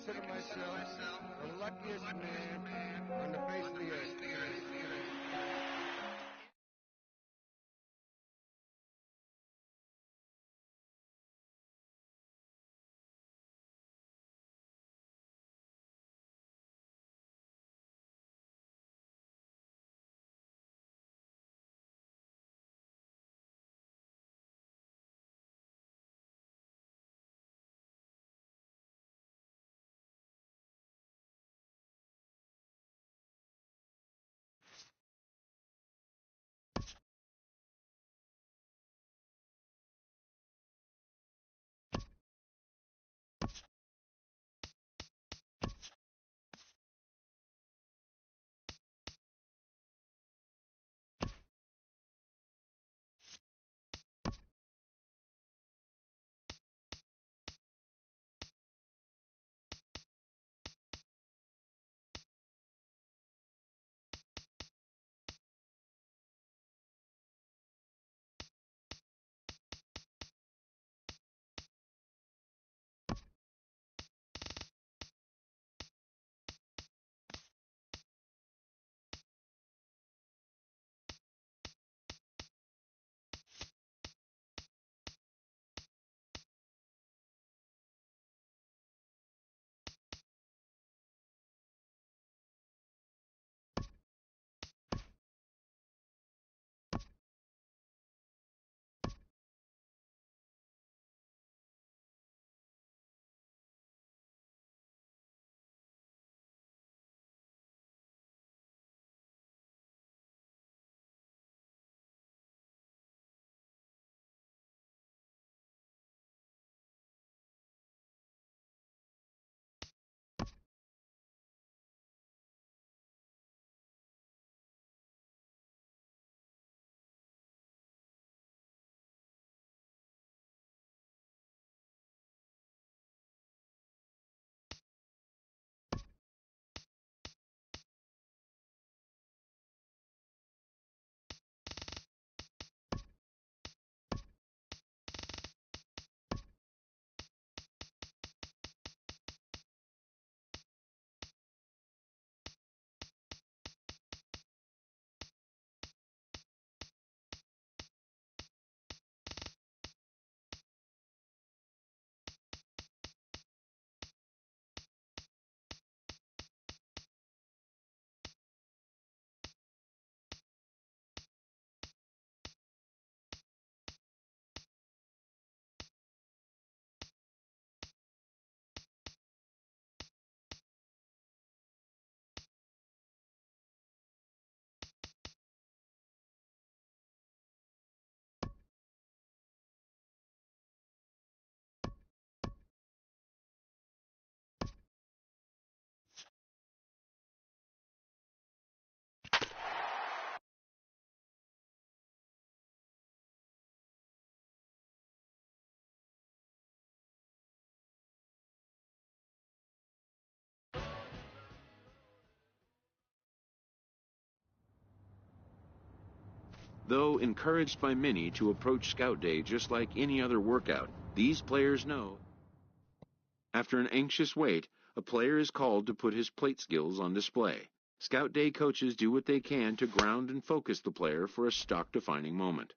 consider myself the luckiest man on the face of the earth. Though encouraged by many to approach Scout Day just like any other workout, these players know after an anxious wait, a player is called to put his plate skills on display. Scout Day coaches do what they can to ground and focus the player for a stock-defining moment.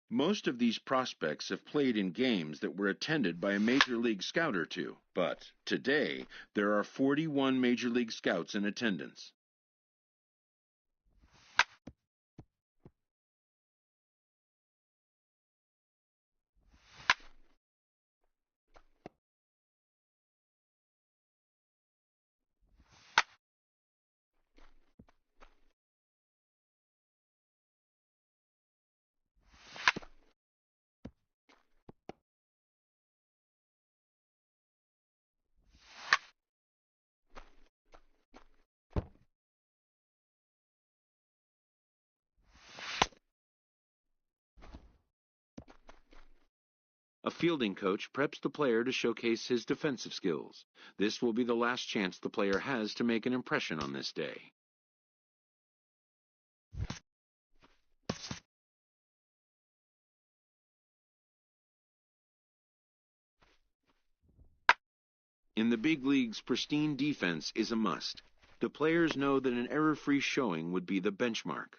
Most of these prospects have played in games that were attended by a Major League Scout or two, but today there are 41 Major League Scouts in attendance. A fielding coach preps the player to showcase his defensive skills. This will be the last chance the player has to make an impression on this day. In the big leagues, pristine defense is a must. The players know that an error-free showing would be the benchmark.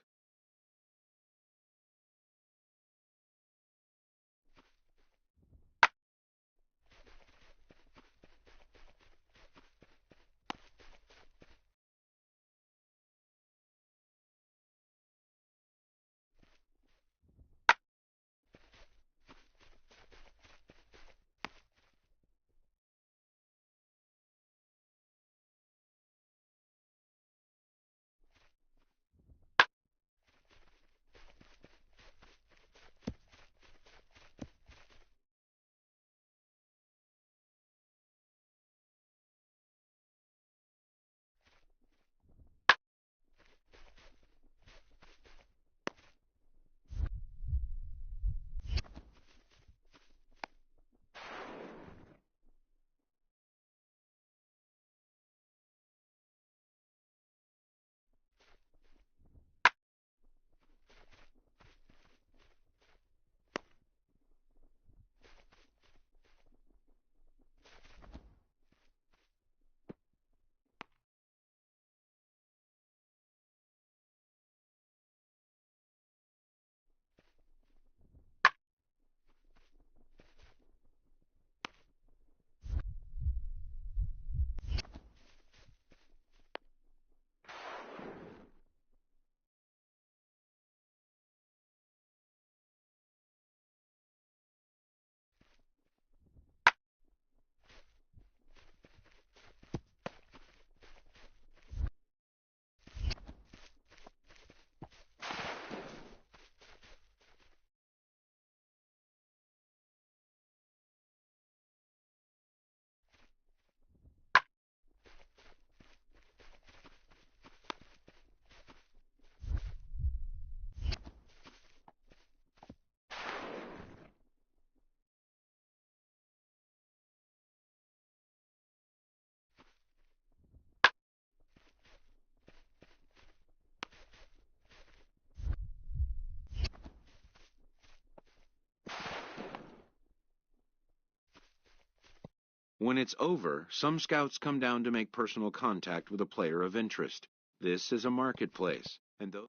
When it's over, some scouts come down to make personal contact with a player of interest. This is a marketplace, and those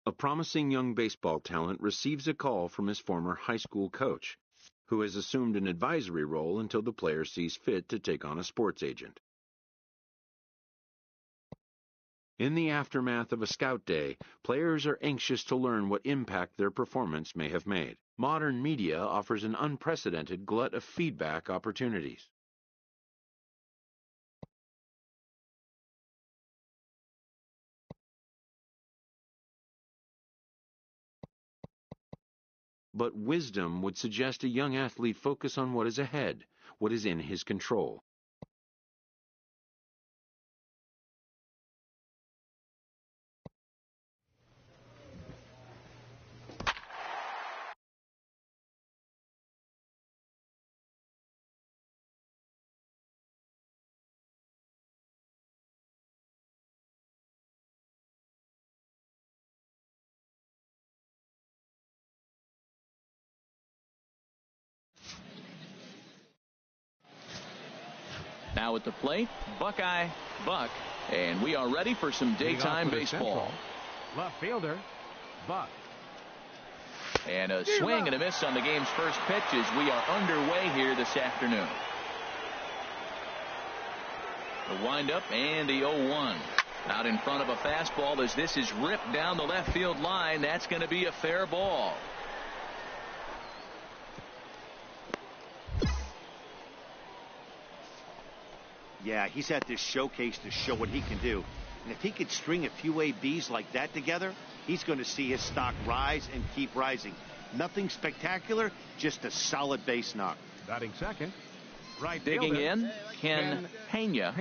A promising young baseball talent receives a call from his former high school coach, who has assumed an advisory role until the player sees fit to take on a sports agent. In the aftermath of a scout day, players are anxious to learn what impact their performance may have made. Modern media offers an unprecedented glut of feedback opportunities. But wisdom would suggest a young athlete focus on what is ahead, what is in his control. Now at the plate, Buckeye Buck, and we are ready for some daytime baseball. Left fielder, Buck. And a swing and a miss on the game's first pitch as we are underway here this afternoon. The windup and the 0-1. Out in front of a fastball as this is ripped down the left field line. That's going to be a fair ball. Yeah, he's at this showcase to show what he can do. And if he could string a few ABs like that together, he's going to see his stock rise and keep rising. Nothing spectacular, just a solid base knock. Batting second. Right Digging fielder, in, Ken Pena.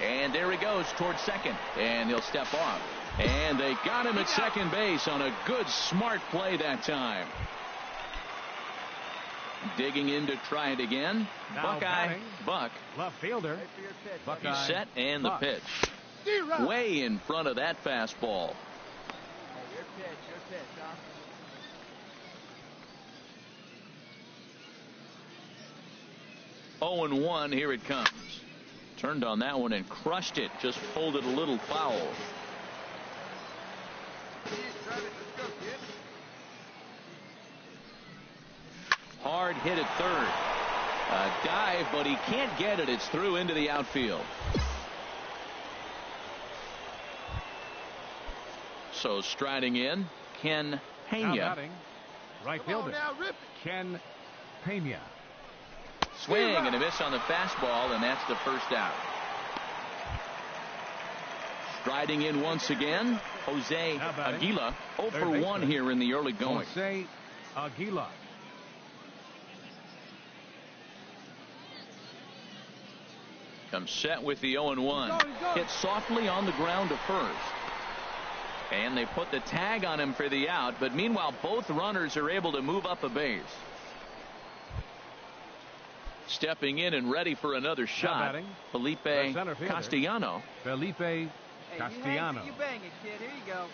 And there he goes towards second. And he'll step off. And they got him at second base on a good, smart play that time. Digging in to try it again. Now Buckeye batting, Buck. Left fielder. Buckeye He's set and the Buck. pitch. Way in front of that fastball. Your pitch, huh? 0-1, here it comes. Turned on that one and crushed it. Just folded a little foul. Hard hit at third. A dive, but he can't get it. It's through into the outfield. So striding in, Ken Now Pena. batting, right fielder. Ken Pena. Swing and a miss on the fastball, and that's the first out. Striding in once again, Jose Now batting, Aguila. 0 third for 1 baseman. here in the early going. Jose Aguila. Comes set with the 0-1. Hit softly on the ground to first. And they put the tag on him for the out, but meanwhile both runners are able to move up a base. Stepping in and ready for another shot, batting, Felipe center fielder. Castellano. Felipe Castellano. You bang it, kid. Here you go.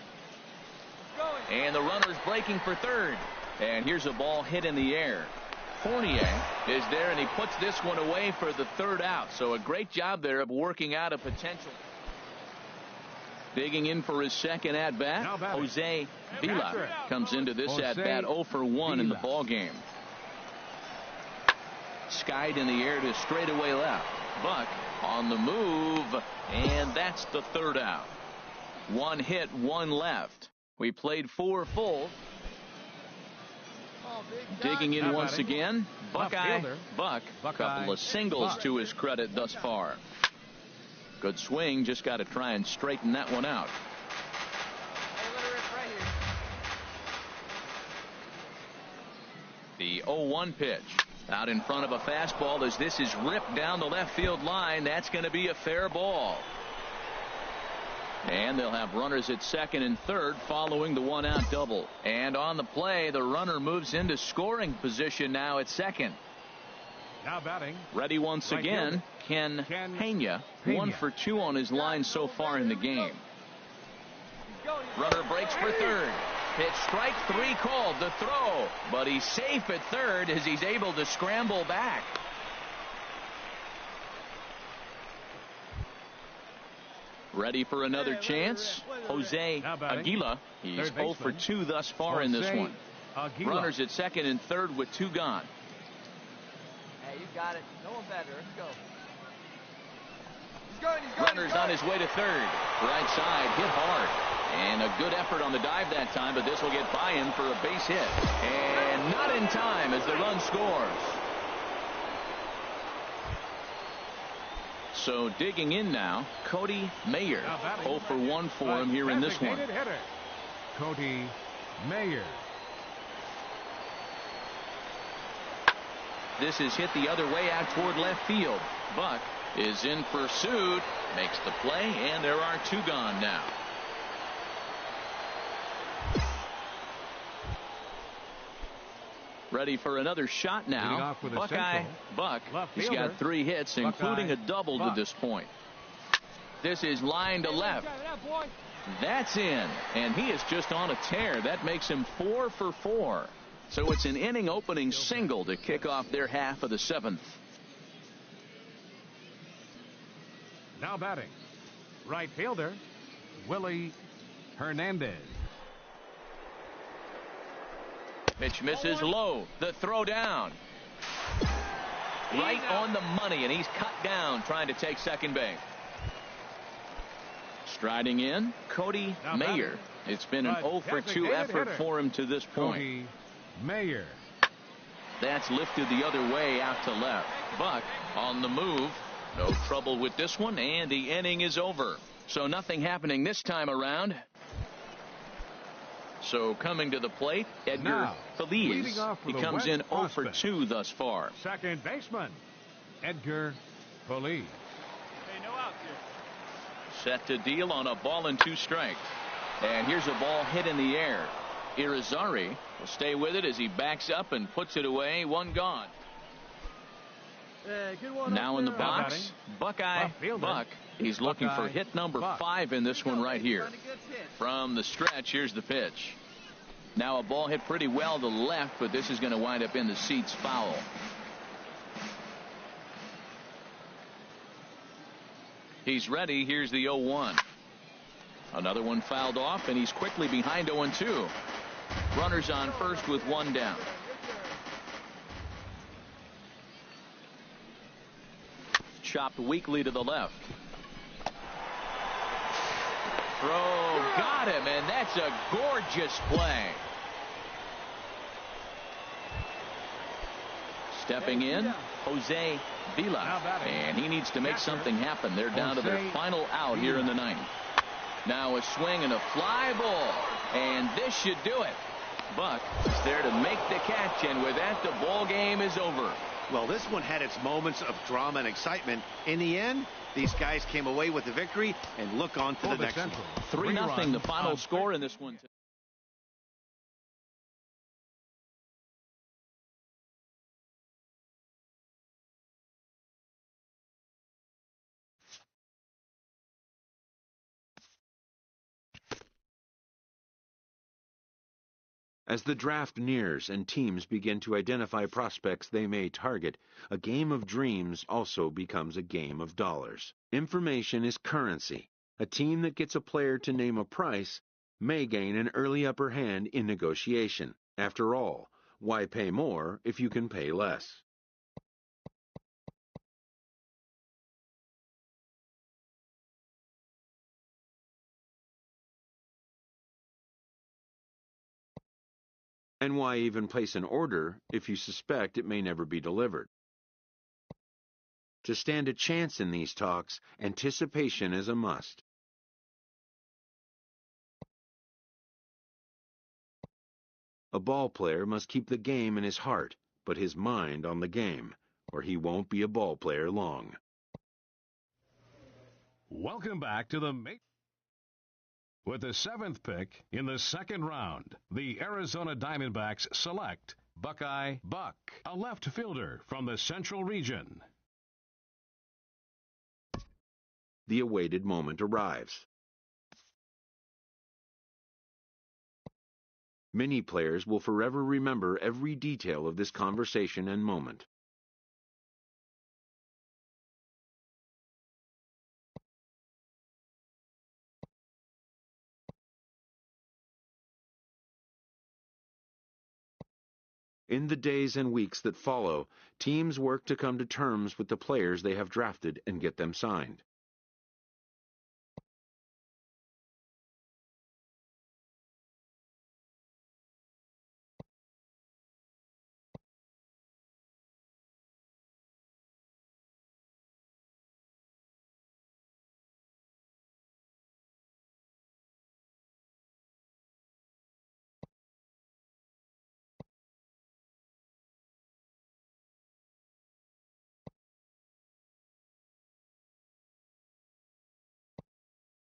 And the runner's breaking for third. And here's a ball hit in the air. Fournier is there, and he puts this one away for the third out. So a great job there of working out a potential. Digging in for his second at-bat, Jose Vila comes into this Jose at-bat 0 for 1 in the Vila. ball game. Skied in the air to straightaway left. Buck on the move, and that's the third out. 1 hit, 1 left. We played 4 full. Digging in Now once batting, again, left Buckeye fielder, Buck. Buckeye Couple of singles Buck. to his credit thus far. Good swing, just got to try and straighten that one out. Hey, let her rip right here. The 0-1 pitch out in front of a fastball as this is ripped down the left field line. That's going to be a fair ball. And they'll have runners at second and third following the 1-out double. And on the play, the runner moves into scoring position now at second. Now batting, Ready once right again, fielder. Ken Pena. 1 for 2 on his line so far in the game. Runner breaks for third. Pitch strike 3 called, the throw. But he's safe at third as he's able to scramble back. Ready for another chance? Jose Now batting, Aguila. He's third 0 for baseman. 2 thus far in this Jose one. Aguila. Runners at second and third with 2 gone. Hey, you got it. No one better. Let's go. Runners on his way to third. Right side, hit hard. And a good effort on the dive that time, but this will get by him for a base hit. And not in time as the run scores. So digging in now, Cody Mayer. Now batting, 0 for 1 for him here in this one. designated hitter, Cody Mayer. This is hit the other way out toward left field. Buck is in pursuit, makes the play, and there are 2 gone now. Ready for another shot Leading now. off with a Buckeye central. Buck. Left He's fielder. got 3 hits, Buckeye including a double Buck. to this point. This is line to left. That's in, and he is just on a tear. That makes him 4 for 4. So it's an inning opening single to kick off their half of the 7th. Now batting, right fielder, Willie Hernandez. Pitch misses low. The throw down. Right on the money, and he's cut down trying to take second base. Striding in, Cody Now Mayer. batting, It's been an the 0 for 2 designated effort hitter, for him to this point. Cody Mayer. That's lifted the other way out to left. Buck on the move. No trouble with this one, and the inning is over. So nothing happening this time around. So coming to the plate, Edgar Feliz. He comes in 0 for 2 thus far. Second baseman, Edgar Feliz. Set to deal on a ball and 2 strikes. And here's a ball hit in the air. Irizarry will stay with it as he backs up and puts it away. 1 gone. Now in the box, Buckeye Buck. He's looking for hit number 5 in this one right here. From the stretch, here's the pitch. Now a ball hit pretty well to the left, but this is going to wind up in the seats foul. He's ready. Here's the 0-1. Another one fouled off, and he's quickly behind 0-2. Runners on first with 1 down. Chopped weakly to the left. Throw got him, and that's a gorgeous play. Stepping in, Jose Vila, and he needs to make something happen. They're down to their final out here in the 9th. Now a swing and a fly ball, and this should do it. Buck is there to make the catch, and with that, the ball game is over. Well, this one had its moments of drama and excitement. In the end, these guys came away with the victory, and look on to the next one. 3-0 the final score in this one. As the draft nears and teams begin to identify prospects they may target, a game of dreams also becomes a game of dollars. Information is currency. A team that gets a player to name a price may gain an early upper hand in negotiation. After all, why pay more if you can pay less? And why even place an order if you suspect it may never be delivered? To stand a chance in these talks, anticipation is a must. A ball player must keep the game in his heart, but his mind on the game, or he won't be a ball player long. Welcome back to the With the 7th pick in the 2nd round, the Arizona Diamondbacks select Buckeye Buck, a left fielder from the Central Region. The awaited moment arrives. Many players will forever remember every detail of this conversation and moment. In the days and weeks that follow, teams work to come to terms with the players they have drafted and get them signed.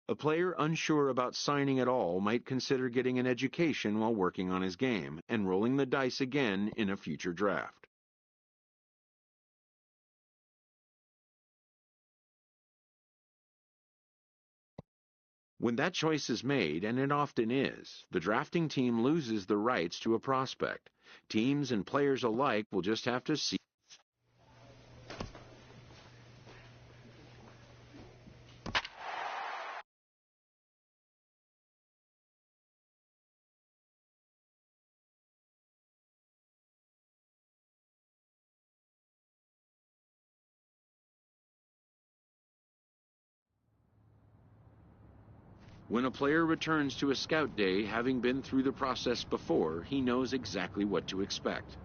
A player unsure about signing at all might consider getting an education while working on his game and rolling the dice again in a future draft. When that choice is made, and it often is, the drafting team loses the rights to a prospect. Teams and players alike will just have to see. When a player returns to a scout day having been through the process before, he knows exactly what to expect.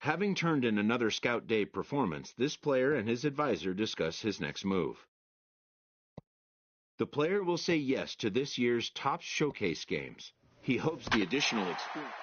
Having turned in another Scout Day performance, this player and his advisor discuss his next move. The player will say yes to this year's top showcase games. He hopes the additional experience.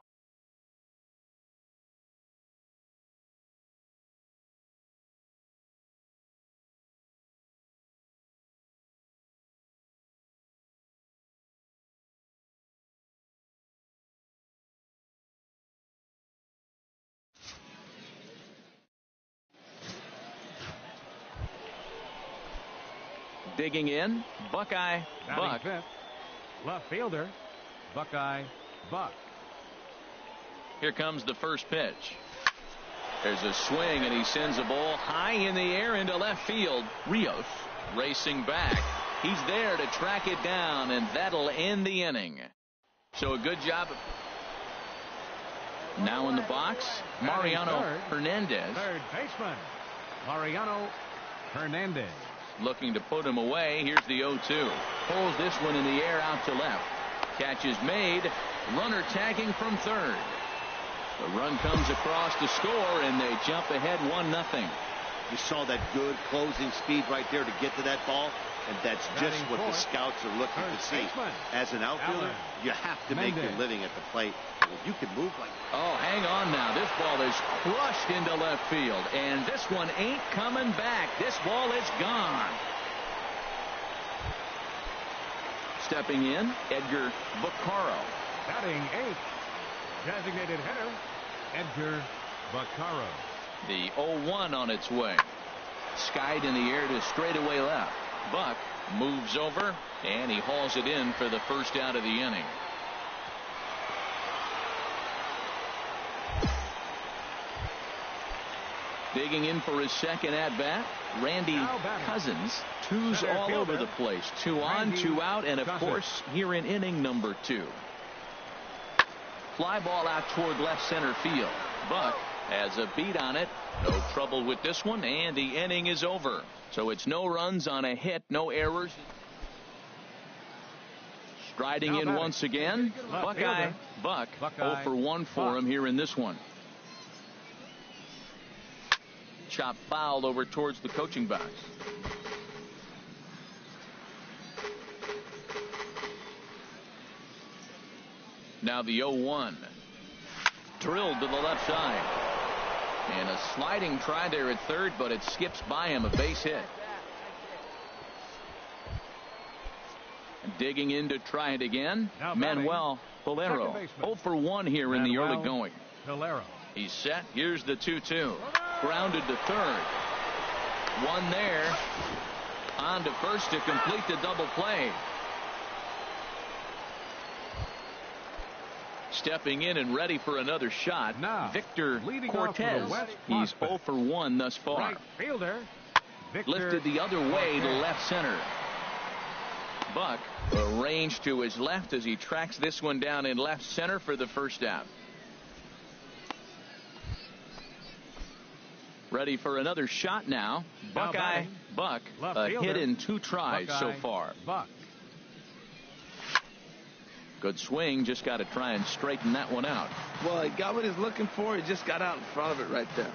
Digging in, Buckeye Buck. Fifth, left fielder, Buckeye Buck. Here comes the first pitch. There's a swing, and he sends a ball high in the air into left field. Rios racing back. He's there to track it down, and that'll end the inning. So a good job. Now in the box, Mariano Hernandez. Third baseman, Mariano Hernandez. Looking to put him away. Here's the 0-2. Pulls this one in the air out to left. Catch is made. Runner tagging from third. The run comes across to score, and they jump ahead 1-0. You saw that good closing speed right there to get to that ball, and that's just what the scouts are looking to see. As an outfielder, you have to make your living at the plate. Well, you can move like that. Oh, hang on now. This ball is crushed into left field, and this one ain't coming back. This ball is gone. Stepping in, Edgar Vaccaro. Batting 8th, designated hitter, Edgar Vaccaro. The 0-1 on its way. Skied in the air to straightaway left. Buck moves over, and he hauls it in for the first out of the inning. Digging in for his second at-bat, Randy Cousins. Twos all over the place. 2 on, 2 out, and of course, here in inning number 2. Fly ball out toward left center field. Buck has a beat on it. No trouble with this one, and the inning is over. So it's no runs on a hit, no errors. Striding in once again, Buckeye Buck. 0 for 1 for him here in this one. Chop foul over towards the coaching box. Now the 0-1. Drilled to the left side. And a sliding try there at third, but it skips by him, a base hit. Digging in to try it again, Manuel Valero. 0 for 1 here in the early going. Valero. He's set. Here's the 2-2. Grounded to third. One there. On to first to complete the double play. Stepping in and ready for another shot, now, Victor Cortez. He's 0 for 1 thus far. Right fielder, Victor lifted the other way Cortez. to left center. Buck arranged to his left as he tracks this one down in left center for the first out. Ready for another shot now. Buckeye Buck, a hit in 2 tries so far. Buck. Good swing, just got to try and straighten that one out. Well, he got what he's looking for. He just got out in front of it right there.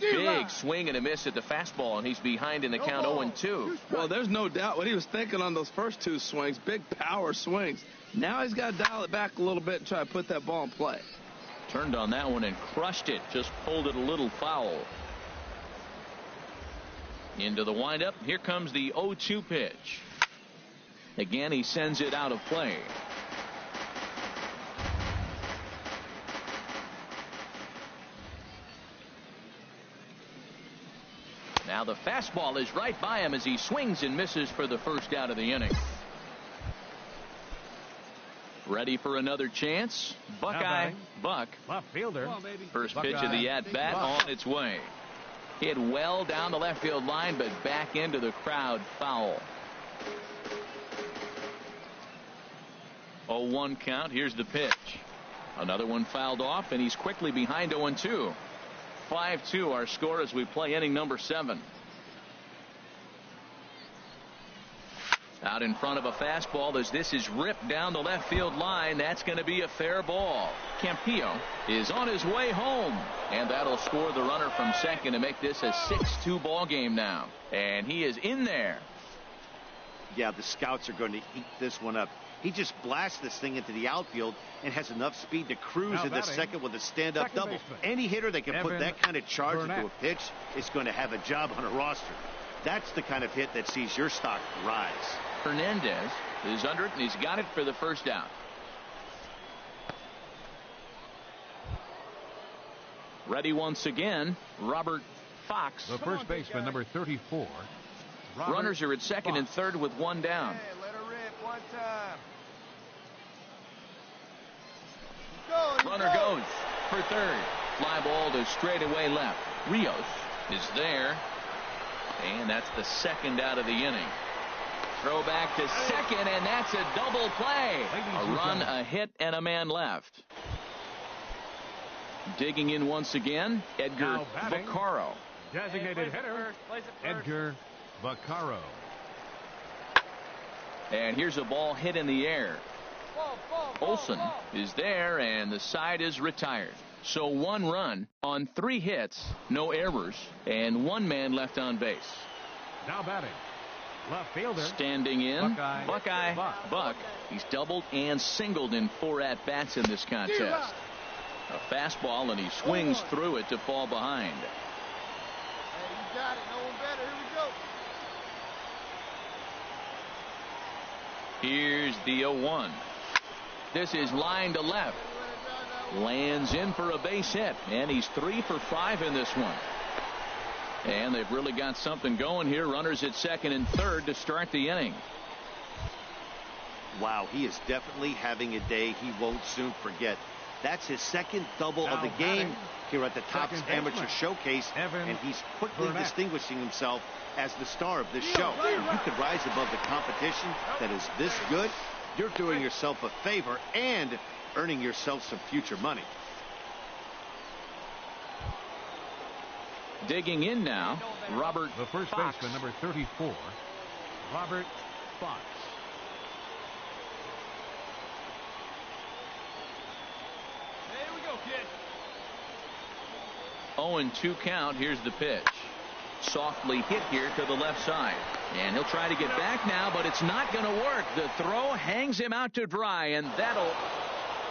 Big swing and a miss at the fastball, and he's behind in the count 0-2. Well, there's no doubt what he was thinking on those first 2 swings. Big power swings. Now he's got to dial it back a little bit and try to put that ball in play. Turned on that one and crushed it. Just pulled it a little foul. Into the windup. Here comes the 0-2 pitch. Again, he sends it out of play. Now the fastball is right by him as he swings and misses for the first out of the inning. Ready for another chance. Buckeye Buck. Left fielder. First pitch of the at-bat on its way. Hit well down the left field line, but back into the crowd, foul. 0-1 count. Here's the pitch. Another one fouled off, and he's quickly behind 0-2. 5-2 our score as we play inning number 7. Out in front of a fastball as this is ripped down the left field line. That's going to be a fair ball. Campillo is on his way home, and that'll score the runner from second to make this a 6-2 ball game now. And he is in there. Yeah, the scouts are going to eat this one up. He just blasts this thing into the outfield and has enough speed to cruise into second with a stand-up double. Baseman. Any hitter that can put that kind of charge Burnett. into a pitch is going to have a job on a roster. That's the kind of hit that sees your stock rise. Hernandez is under it, and he's got it for the first out. Ready once again, Robert Fox. The first baseman, number 34. Robert Runners are at second Fox. and third with one down. Hey, let her rip one time. Go, Runner goes for third. Fly ball to straightaway left. Rios is there. And that's the second out of the inning. Throw back to second, and that's a double play. A run, a hit, and a man left. Digging in once again, Edgar Now batting. Vaccaro. Designated hitter, Edgar Vaccaro. And here's a ball hit in the air. Olson is there, and the side is retired. So 1 run on 3 hits, no errors, and 1 man left on base. Now batting, left fielder. Standing in, Buckeye Buck. He's doubled and singled in 4 at-bats in this contest. A fastball, and he swings through it to fall behind. Hey, you got it. No one better. Here we go. Here's the 0-1. This is line to left. Lands in for a base hit, and he's 3 for 5 in this one. And they've really got something going here. Runners at second and third to start the inning. Wow, he is definitely having a day he won't soon forget. That's his second double of the game here at the Topps Amateur Showcase, and he's quickly distinguishing himself as the star of this show. If you could rise above the competition that is this good, you're doing yourself a favor and earning yourself some future money. Digging in now, Robert The first Fox. baseman, number 34, Robert Fox. Here we go, kid. 0-2 count. Here's the pitch. Softly hit here to the left side. And he'll try to get back now, but it's not going to work. The throw hangs him out to dry, and that'll...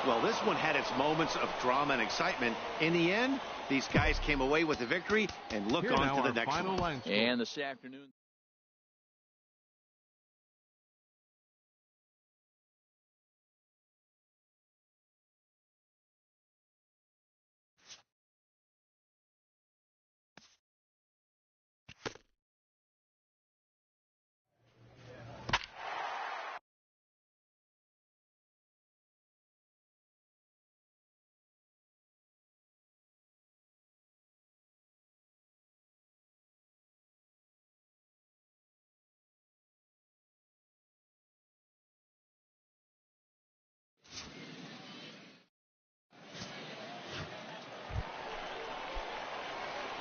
Well, this one had its moments of drama and excitement. In the end, these guys came away with a victory and look Here on now to the our next final one. line score. And this afternoon...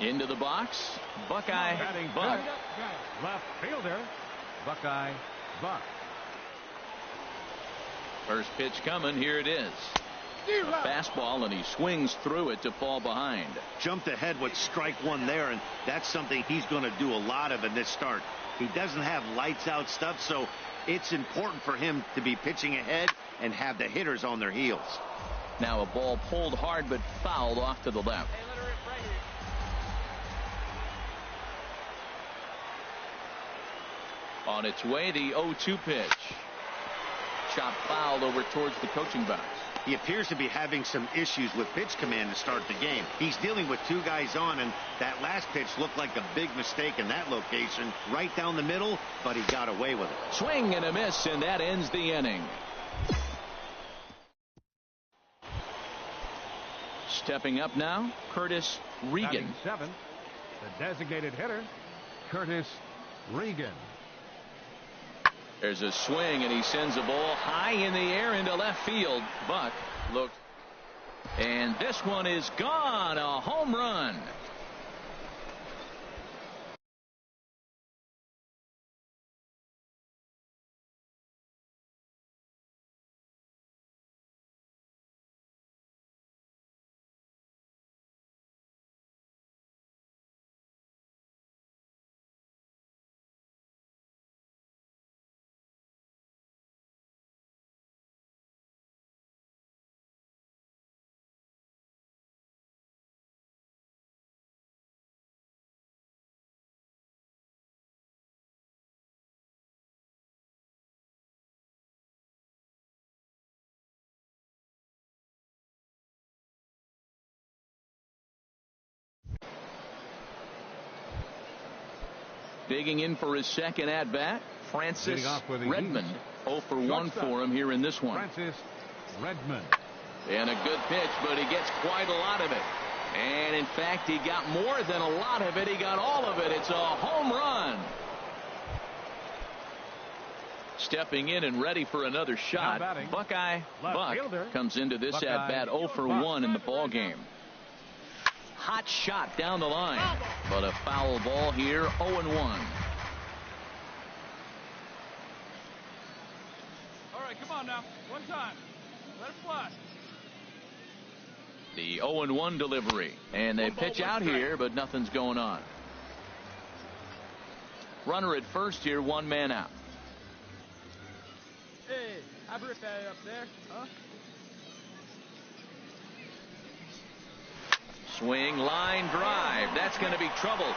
Into the box, Buckeye Batting Buck. left fielder, Buckeye Buck. First pitch coming, here it is. A fastball, and he swings through it to fall behind. Jumped ahead with strike one there, and that's something he's going to do a lot of in this start. He doesn't have lights out stuff, so it's important for him to be pitching ahead and have the hitters on their heels. Now a ball pulled hard but fouled off to the left. Hey, let her rip right here. On its way, the 0-2 pitch. Chopped foul over towards the coaching box. He appears to be having some issues with pitch command to start the game. He's dealing with 2 guys on, and that last pitch looked like a big mistake in that location. Right down the middle, but he got away with it. Swing and a miss, and that ends the inning. Stepping up now, Curtis Regan. Batting 7th, the designated hitter, Curtis Regan. There's a swing, and he sends a ball high in the air into left field. Buck looked, and this one is gone. A home run. Digging in for his second at-bat, Francis Redmond. 0 for 1 for him here in this one. Francis Redmond. And a good pitch, but he gets quite a lot of it. And in fact, he got more than a lot of it. He got all of it. It's a home run. Stepping in and ready for another shot, Buckeye Buck comes into this at-bat 0 for 1 in the ball game. Hot shot down the line, but a foul ball here, 0 and 1. All right, come on now, one time, let it fly. The 0 and 1 delivery, and they pitch out here, but nothing's going on. Runner at first here, one man out. Hey, how about that up there, huh? Swing, line drive. That's going to be trouble.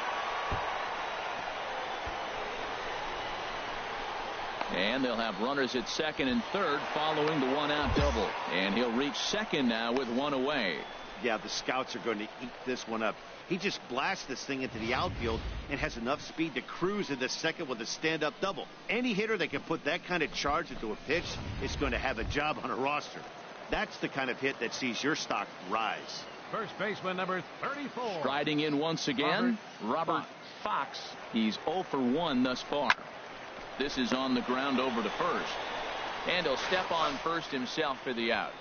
And they'll have runners at second and third following the one-out double. And he'll reach second now with one away. Yeah, the scouts are going to eat this one up. He just blasts this thing into the outfield and has enough speed to cruise into second with a stand-up double. Any hitter that can put that kind of charge into a pitch is going to have a job on a roster. That's the kind of hit that sees your stock rise. First baseman number 34. Striding in once again, Robert Fox. He's 0 for 1 thus far. This is on the ground over to first. And he'll step on first himself for the out.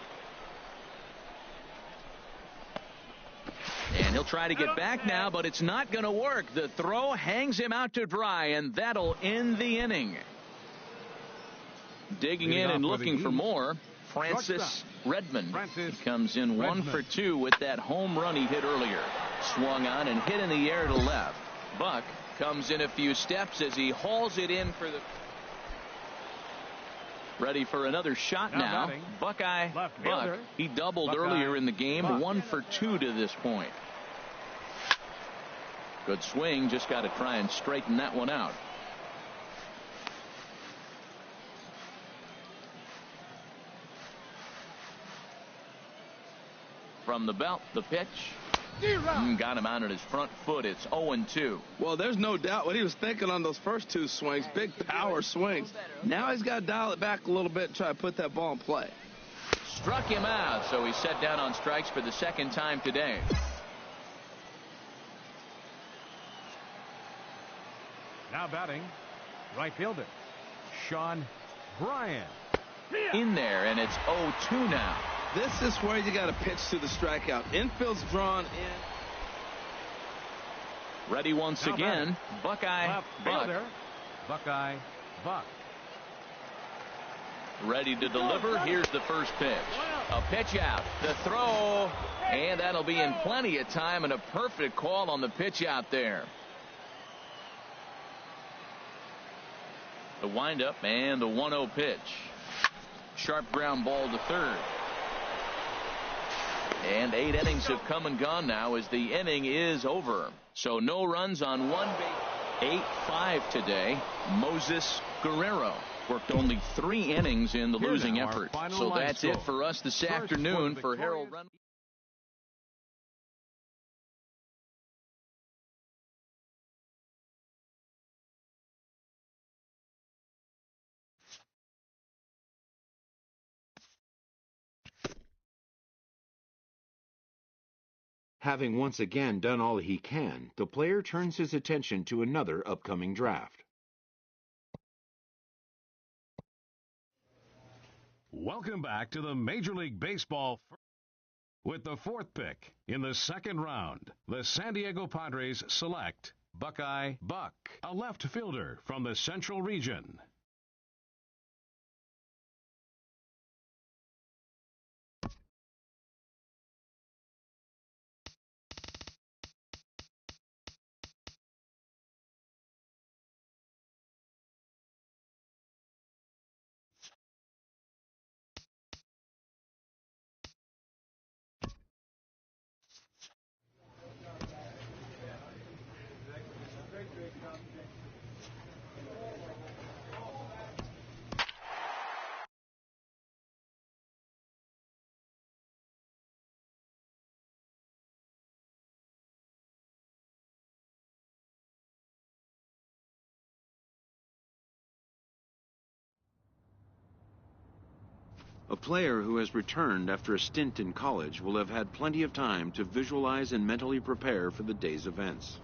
And he'll try to get back now, but it's not going to work. The throw hangs him out to dry, and that'll end the inning. Digging in and looking for more, Francis Redmond comes in 1 for 2 with that home run he hit earlier. Swung on and hit in the air to left. Buck comes in a few steps as he hauls it in for the... Ready for another shot now. Buckeye Buck. He doubled earlier in the game. 1 for 2 to this point. Good swing. Just got to try and straighten that one out. From the belt, the pitch. Got him out on his front foot. It's 0 and 2. Well, there's no doubt what he was thinking on those first two swings. Big power swings. Now he's got to dial it back a little bit and try to put that ball in play. Struck him out, so he's set down on strikes for the second time today. Now batting, right fielder, Sean Bryant. In there, and it's 0-2 now. This is where you got to pitch to the strikeout. Infield's drawn in. Ready once again, Buckeye Buck. Buckeye Buck. Ready to deliver. Here's the first pitch. A pitch out. The throw. And that'll be in plenty of time, and a perfect call on the pitch out there. The windup and the 1-0 pitch. Sharp ground ball to third. And 8 innings have come and gone now as the inning is over. So no runs on one base. 8-5 today. Moses Guerrero worked only 3 innings in the losing effort. So that's it for us this afternoon. For Harold Run. Having once again done all he can, the player turns his attention to another upcoming draft. Welcome back to the Major League Baseball. With the 4th pick in the 2nd round, the San Diego Padres select Buckeye Buck, a left fielder from the Central Region. A player who has returned after a stint in college will have had plenty of time to visualize and mentally prepare for the day's events.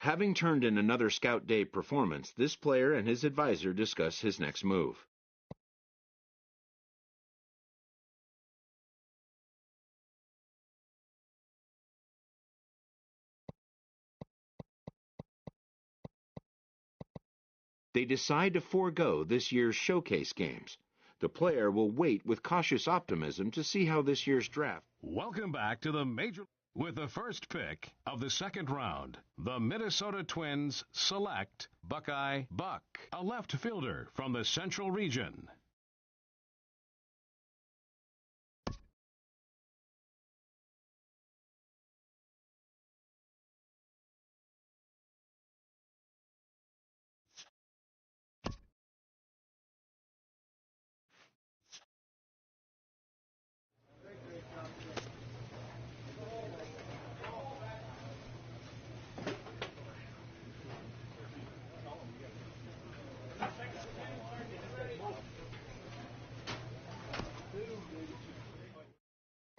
Having turned in another Scout Day performance, this player and his advisor discuss his next move. They decide to forego this year's showcase games. The player will wait with cautious optimism to see how this year's draft. Welcome back to the major. With the first pick of the second round, the Minnesota Twins select Buckeye Buck, a left fielder from the Central Region.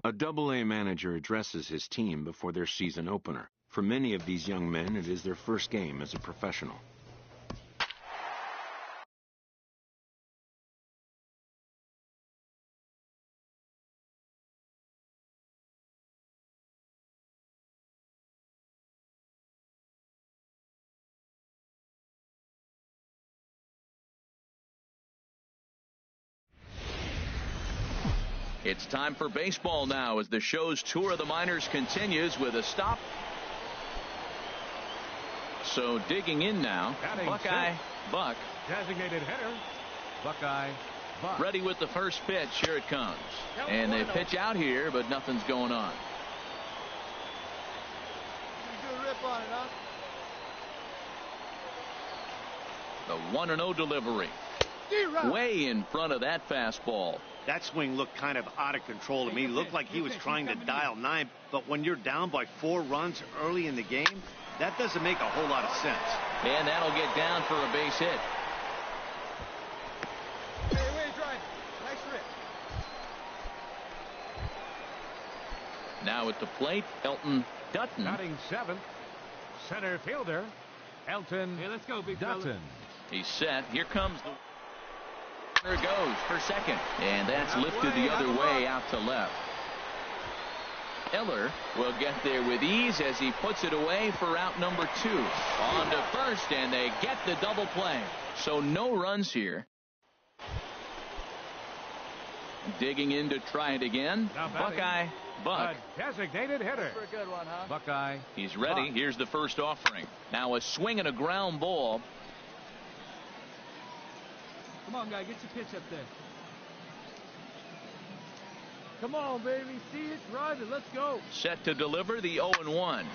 A Double-A manager addresses his team before their season opener. For many of these young men, it is their first game as a professional. It's time for baseball now as the show's tour of the minors continues with a stop. So digging in now, Batting Buckeye sixth. Buck. Designated hitter, Buckeye Buck. Ready with the first pitch. Here it comes. And they pitch out here, but nothing's going on. You do a rip on it, huh? The 1-0 delivery. Way in front of that fastball. That swing looked kind of out of control to me. Looked like he was trying to dial 9, but when you're down by 4 runs early in the game, that doesn't make a whole lot of sense. And that'll get down for a base hit. Nice rip. Now at the plate, Elton Dutton. Batting seventh, center fielder, Elton Let's go, big Dutton. He's set. Here comes the... There goes for second. And that's lifted the other way out to left. Eller will get there with ease as he puts it away for out number 2. On to first, and they get the double play. So no runs here. Digging in to try it again. Buckeye Buck. A designated hitter, For a good one, huh? Buckeye. He's ready. Buck. Here's the first offering. Now a swing and a ground ball. Come on, guy, get your pitch up there. Come on, baby. See it, drive it. Let's go. Set to deliver the 0-1.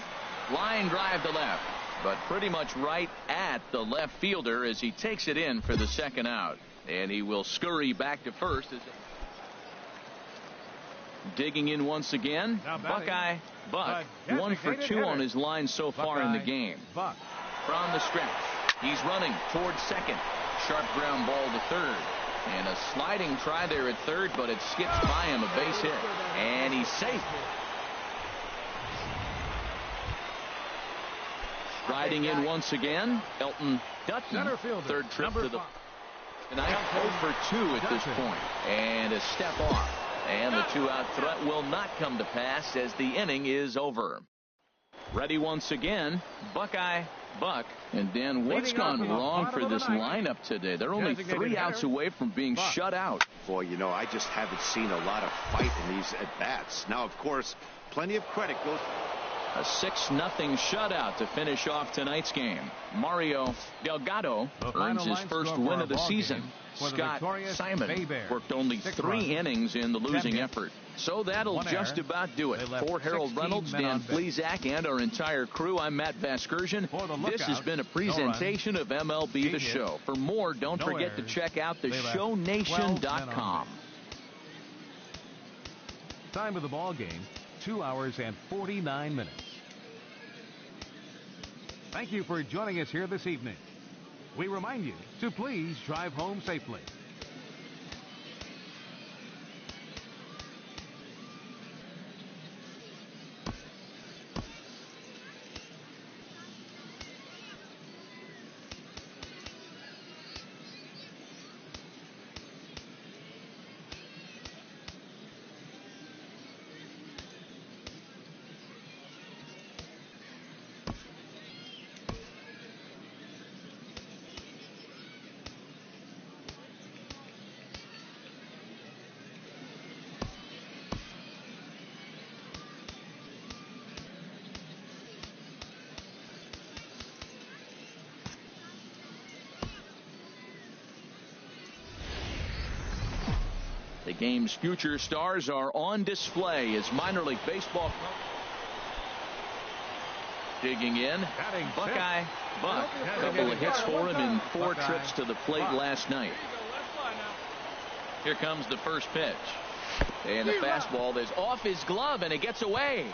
Line drive to left, but pretty much right at the left fielder as he takes it in for the second out. And he will scurry back to first. Digging in once again, Buckeye Buck. 1 for 2 on his line so far in the game. Buck. From the stretch, he's running towards second. Sharp ground ball to third. And a sliding try there at third, but it skips by him, a base hit. And he's safe. Striding in once again, Elton Dutton. Center fielder, Third trip number to the 5. tonight, 0 for 2 at this point. And a step off. And the 2-out threat will not come to pass as the inning is over. Ready once again, Buckeye Buck. And Dan, what's gone wrong for this lineup today? They're only 3 outs away from being shut out. Boy, you know, I just haven't seen a lot of fight in these at-bats. Now, of course, plenty of credit goes... A 6-0 shutout to finish off tonight's game. Mario Delgado earns his first win of the season. Scott Simon worked only 3 innings in the losing effort. So that'll just about do it. For Harold Reynolds, Dan Flezak, and our entire crew, I'm Matt Vasgersian. This has been a presentation of MLB The Show. For more, don't forget to check out theshownation.com. Time of the ball game, 2 hours and 49 minutes. Thank you for joining us here this evening. We remind you to please drive home safely. The game's future stars are on display as minor league baseball. Digging in, Buckeye Buck. Couple of hits for him in 4 trips to the plate last night. Here comes the first pitch. And the fastball is off his glove, and it gets away.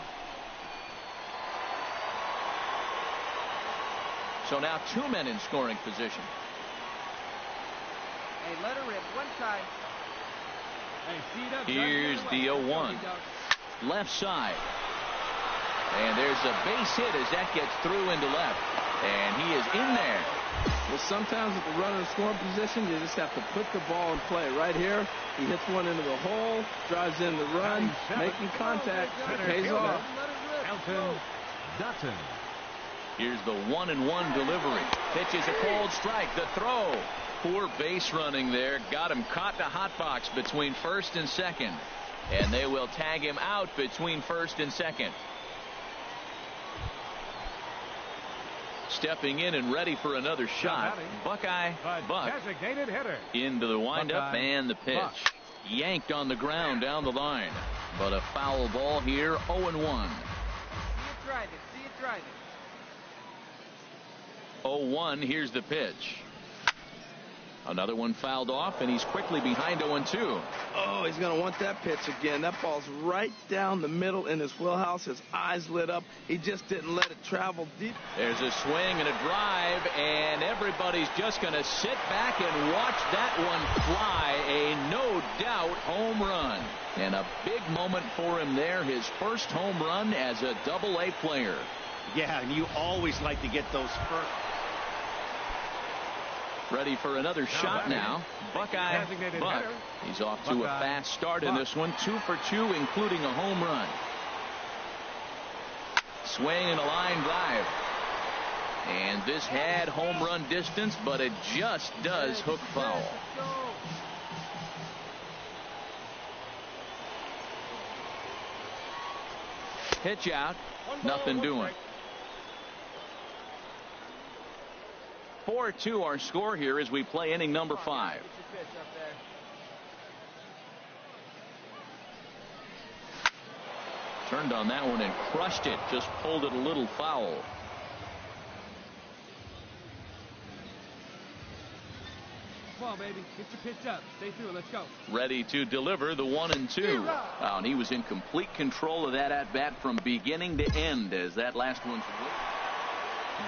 So now 2 men in scoring position. Hey, let her rip one time. Here's the 0-1. Left side. And there's a base hit as that gets through into left. And he is in there. Well, sometimes with the runner in scoring position, you just have to put the ball in play. Right here, he hits one into the hole, drives in the run, making contact, pays off. Elton Dutton. Here's the 1-1 delivery. Pitch is a called strike. The throw. Poor base running there. Got him caught in a hot box between first and second. And they will tag him out between first and second. Stepping in and ready for another shot. Buckeye Buck Designated hitter. into the windup and the pitch. Buck. Yanked on the ground down the line. But a foul ball here, 0-1. See it driving. See it driving. 0-1, here's the pitch. Another one fouled off, and he's quickly behind 0-2. Oh, he's going to want that pitch again. That ball's right down the middle in his wheelhouse. His eyes lit up. He just didn't let it travel deep. There's a swing and a drive, and everybody's just going to sit back and watch that one fly. A no-doubt home run. And a big moment for him there. His first home run as a Double-A player. Yeah, and you always like to get those first. Ready for another shot now. Buckeye Buck. He's off to a fast start in this one. 2 for 2, including a home run. Swing and a line drive. And this had home run distance, but it just does hook foul. Pitch out. Nothing doing. 4-2 our score here as we play inning number 5. Turned on that one and crushed it. Just pulled it a little foul. Come on, baby. Get your pitch up. Stay through. Let's go. Ready to deliver the 1-2. Oh, and he was in complete control of that at-bat from beginning to end as that last one's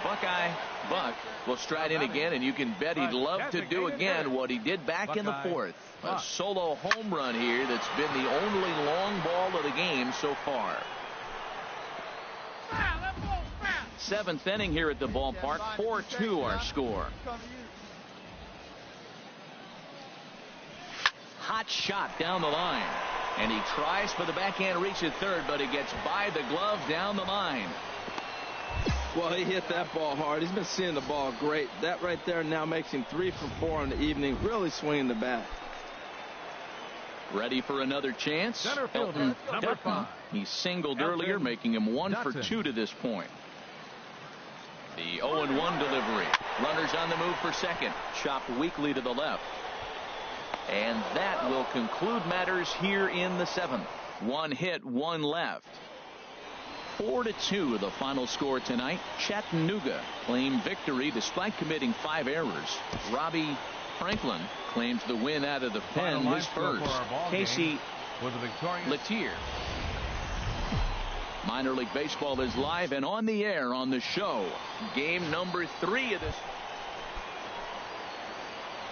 Buckeye Buck will stride in again, and you can bet he'd love to do again what he did back in the 4th. A solo home run here that's been the only long ball of the game so far. 7th inning here at the ballpark. 4-2 our score. Hot shot down the line. And he tries for the backhand reach at third, but he gets by the glove down the line. Well, he hit that ball hard. He's been seeing the ball great. That right there now makes him 3 for 4 in the evening. Really swinging the bat. Ready for another chance. Center fielder, Elton number Dutton. 5. He singled Elton earlier, making him 1 for Dutton. 2 to this point. The 0-1 delivery. Runners on the move for second. Chopped weakly to the left. And that will conclude matters here in the 7th. 1 hit, 1 left. 4-2 the final score tonight. Chattanooga claimed victory despite committing 5 errors. Robbie Franklin claims the win out of the pen, his first. Casey Letier. Minor League Baseball is live and on the air on the show. Game number 3 of this.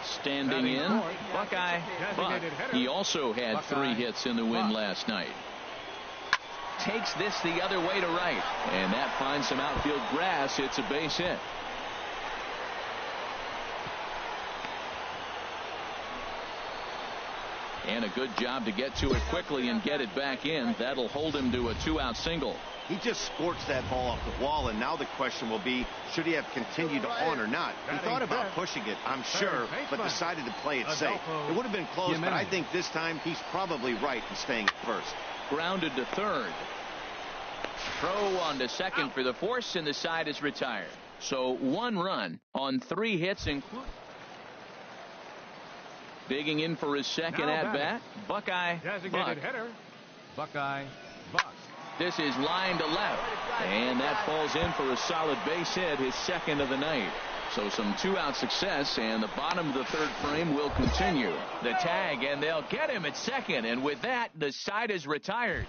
Standing in, Buckeye Buck. He also had 3 hits in the win last night. Takes this the other way to right, and that finds some outfield grass. It's a base hit. And a good job to get to it quickly and get it back in. That'll hold him to a 2-out single. He just scorched that ball off the wall, and now the question will be, should he have continued on or not? He thought about pushing it, I'm sure, but decided to play it safe. It would have been close, but I think this time he's probably right in staying at first. Grounded to third. Throw on to second for the force, and the side is retired. So 1 run on 3 hits, including. Digging in for his second at-bat, Buckeye Buck. Hitter, Buckeye Buck. This is line to left, and that falls in for a solid base hit, his second of the night. So some two-out success, and the bottom of the third frame will continue. The tag, and they'll get him at second, and with that, the side is retired.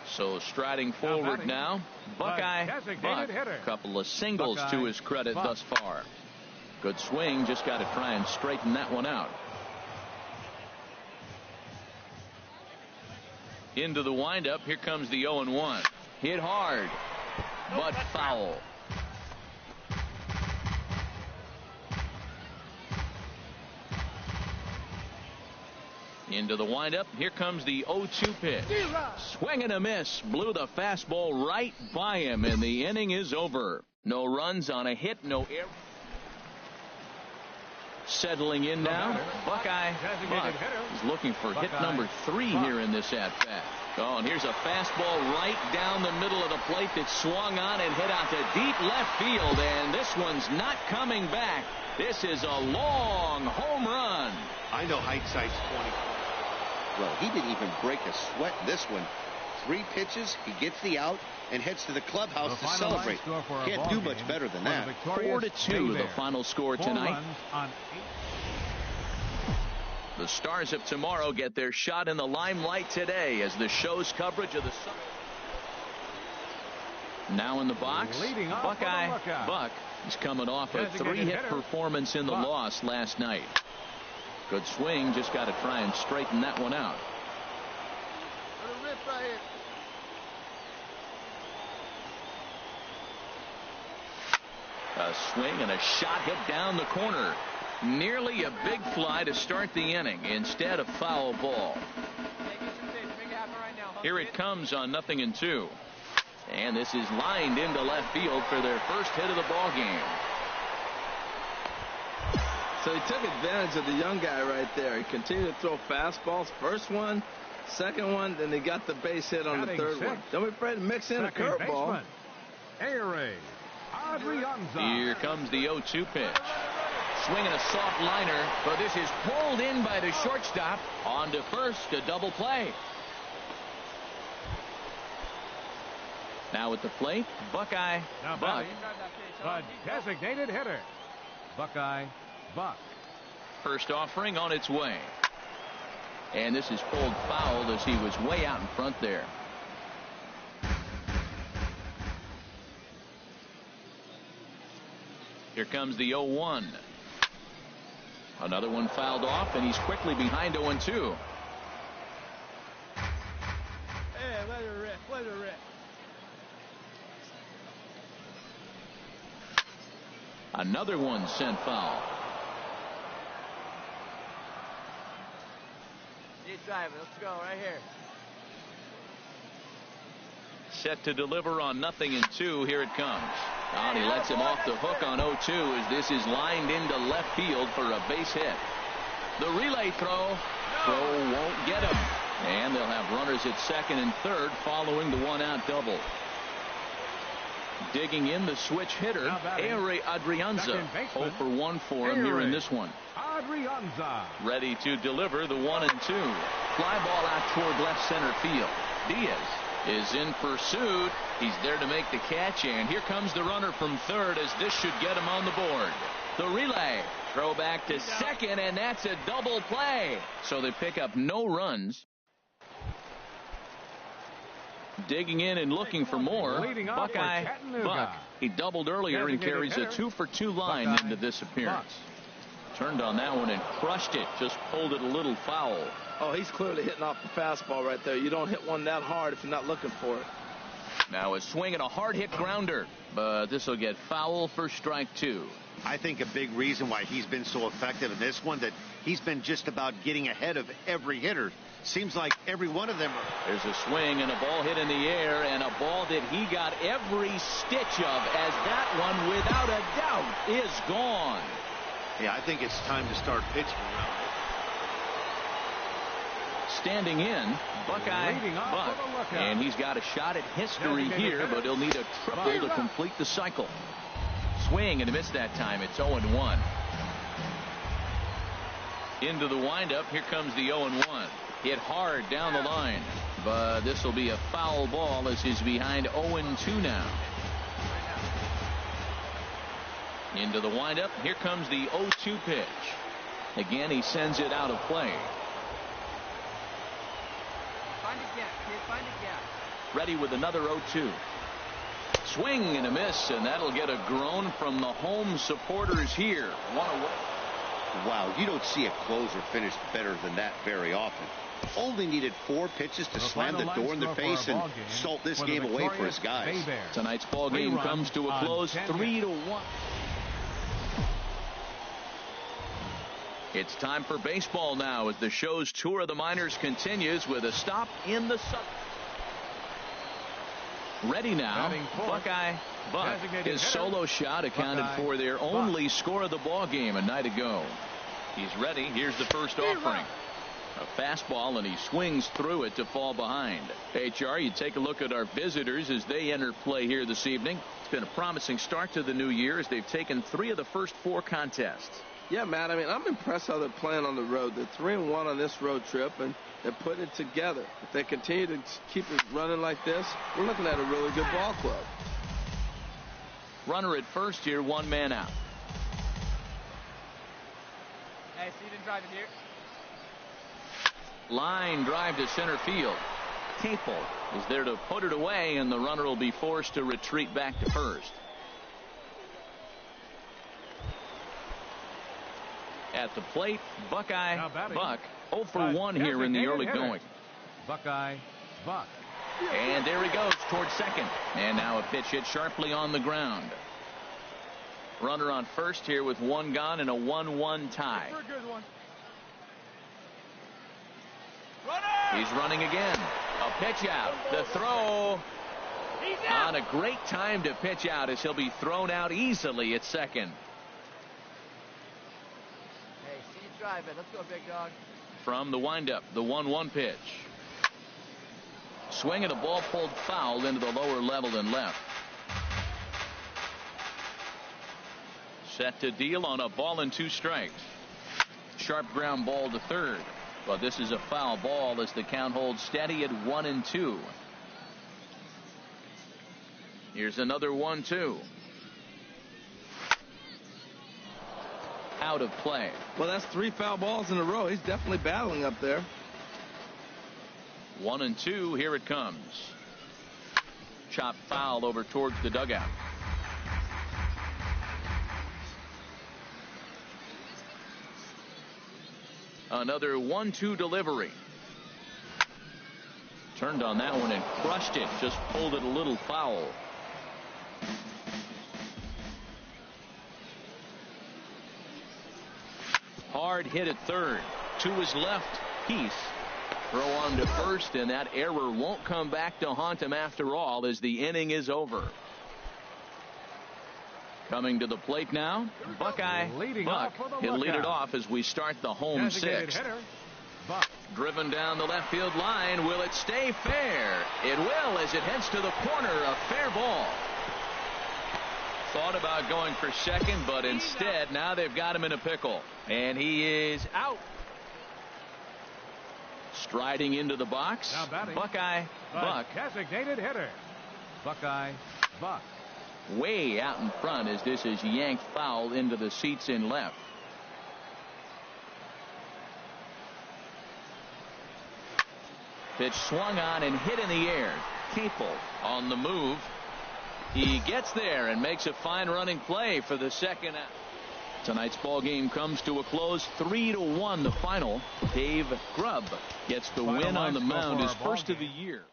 So striding forward now, Buckeye Buck. A couple of singles to his credit thus far. Good swing, just got to try and straighten that one out. Into the windup, here comes the 0-1. Hit hard, but foul. Into the windup, here comes the 0-2 pitch. Swing and a miss, blew the fastball right by him, and the inning is over. No runs on a hit, no error. Settling in now, Buckeye Buck is looking for hit number 3 here in this at-bat. Oh, and here's a fastball right down the middle of the plate that swung on and hit out to deep left field, and this one's not coming back. This is a long home run. I know hindsight's 20. Well, he didn't even break a sweat in this one. 3 pitches, he gets the out, and heads to the clubhouse to celebrate. Can't do much better than that. 4-2 the final score tonight. The Stars of tomorrow get their shot in the limelight today as the show's coverage of the Sun. Now in the box, Buckeye Buck is coming off a 3-hit performance in the loss last night. Good swing, just got to try and straighten that one out. A swing and a shot hit down the corner. Nearly a big fly to start the inning. Instead, a foul ball. Here it comes on 0-2. And this is lined into left field for their first hit of the ball game. So he took advantage of the young guy right there. He continued to throw fastballs. First one, second one, then they got the base hit on the third one. Don't be afraid to mix in a curveball. Here comes the 0-2 pitch. Swinging a soft liner, but this is pulled in by the shortstop. On to first, a double play. Now at the plate, Buckeye Buck. The designated hitter, Buckeye Buck. First offering on its way. And this is pulled foul as he was way out in front there. Here comes the 0-1. Another one fouled off, and he's quickly behind 0-2. Hey, let her rip, let her rip. Another one sent foul. He's driving. Let's go right here. Set to deliver on 0-2. Here it comes. And he lets him off the hook on 0-2 as this is lined into left field for a base hit. The relay throw won't get him. And they'll have runners at second and third following the one-out double. Digging in the switch hitter, Ehre Adrianza. 0 for 1 for him here in this one. Ready to deliver the 1-2. Fly ball out toward left center field. Diaz is in pursuit. He's there to make the catch, and here comes the runner from third as this should get him on the board. The relay throw back to second, and that's a double play. So they pick up no runs. Digging in and looking for more, Buckeye Buck. He doubled earlier and carries a 2-for-2 line into this appearance. Turned on that one and crushed it. Just pulled it a little foul. Oh, he's clearly hitting off the fastball right there. You don't hit one that hard if you're not looking for it. Now a swing and a hard hit grounder, but this will get foul for strike 2. I think a big reason why he's been so effective in this one that he's been just about getting ahead of every hitter. Seems like every one of them There's a swing and a ball hit in the air, and a ball that he got every stitch of, as that one without a doubt is gone. Yeah, I think it's time to start pitching around. Standing in, Buckeye Buck, and he's got a shot at history here, but he'll need a triple to complete the cycle. Swing and a miss that time. It's 0-1. Into the windup. Here comes the 0-1. Hit hard down the line. But this will be a foul ball as he's behind 0-2 now. Into the windup. Here comes the 0-2 pitch. Again, he sends it out of play. Find a gap, kid. Find a gap. Ready with another 0-2. Swing and a miss, and that'll get a groan from the home supporters here. One away. Wow, you don't see a closer finish better than that very often. Only needed 4 pitches to slam the door in their face and salt this game away for his guys. Tonight's ball game comes to a close, 3-1. It's time for baseball now as the show's tour of the minors continues with a stop in the south. Ready now, Buckeye Buck. His solo shot accounted for their only score of the ball game a night ago. He's ready. Here's the first offering. A fastball, and he swings through it to fall behind. HR, you take a look at our visitors as they enter play here this evening. It's been a promising start to the new year as they've taken 3 of the first 4 contests. Yeah, Matt, I mean, I'm impressed how they're playing on the road. They're 3-1 on this road trip, and they're putting it together. If they continue to keep it running like this, we're looking at a really good ball club. Runner at first here, 1 man out. Hey, so you didn't drive it here? Line drive to center field. Capel is there to put it away, and the runner will be forced to retreat back to first. At the plate, Buckeye Buck 0 for 1 here in the early going. Buckeye Buck. And there he goes towards second. And now a pitch hit sharply on the ground. Runner on first here with 1 gone and a 1-1 tie. For a good one. He's running again. A pitch out. The throw. He's out. On a great time to pitch out as he'll be thrown out easily at second. Hey, see you drive it. Let's go, big dog. From the windup, the 1-1 pitch. Swing and a ball pulled foul into the lower level and left. Set to deal on a ball and 2 strikes. Sharp ground ball to third. But this is a foul ball as the count holds steady at 1-2. Here's another 1-2. Out of play. Well, that's 3 foul balls in a row. He's definitely battling up there. 1-2. Here it comes. Chopped foul over towards the dugout. Another 1-2 delivery. Turned on that one and crushed it. Just pulled it a little foul. Hard hit at third. To his left. Peace. Throw on to first, and that error won't come back to haunt him after all as the inning is over. Coming to the plate now, Buckeye Buck. He'll lead it off as we start the home 6th. Driven down the left field line. Will it stay fair? It will as it heads to the corner. A fair ball. Thought about going for second, but instead now they've got him in a pickle. And he is out. Striding into the box, Buckeye Buck. Designated hitter, Buckeye Buck. Way out in front as this is yanked foul into the seats in left. Pitch swung on and hit in the air. Capel on the move. He gets there and makes a fine running play for the second out. Tonight's ball game comes to a close, 3-1 the final. Dave Grubb gets the win on the mound, his first of the year.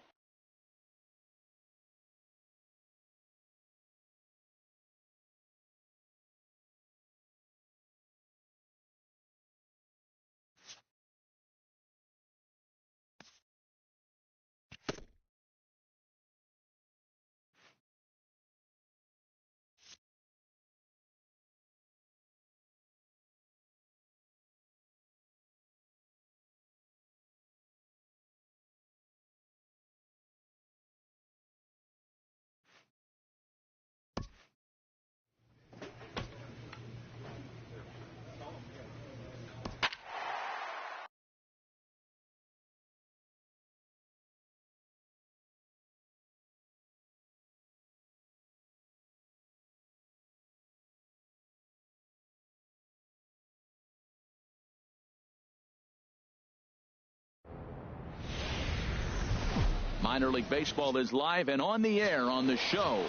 Minor League Baseball is live and on the air on the show.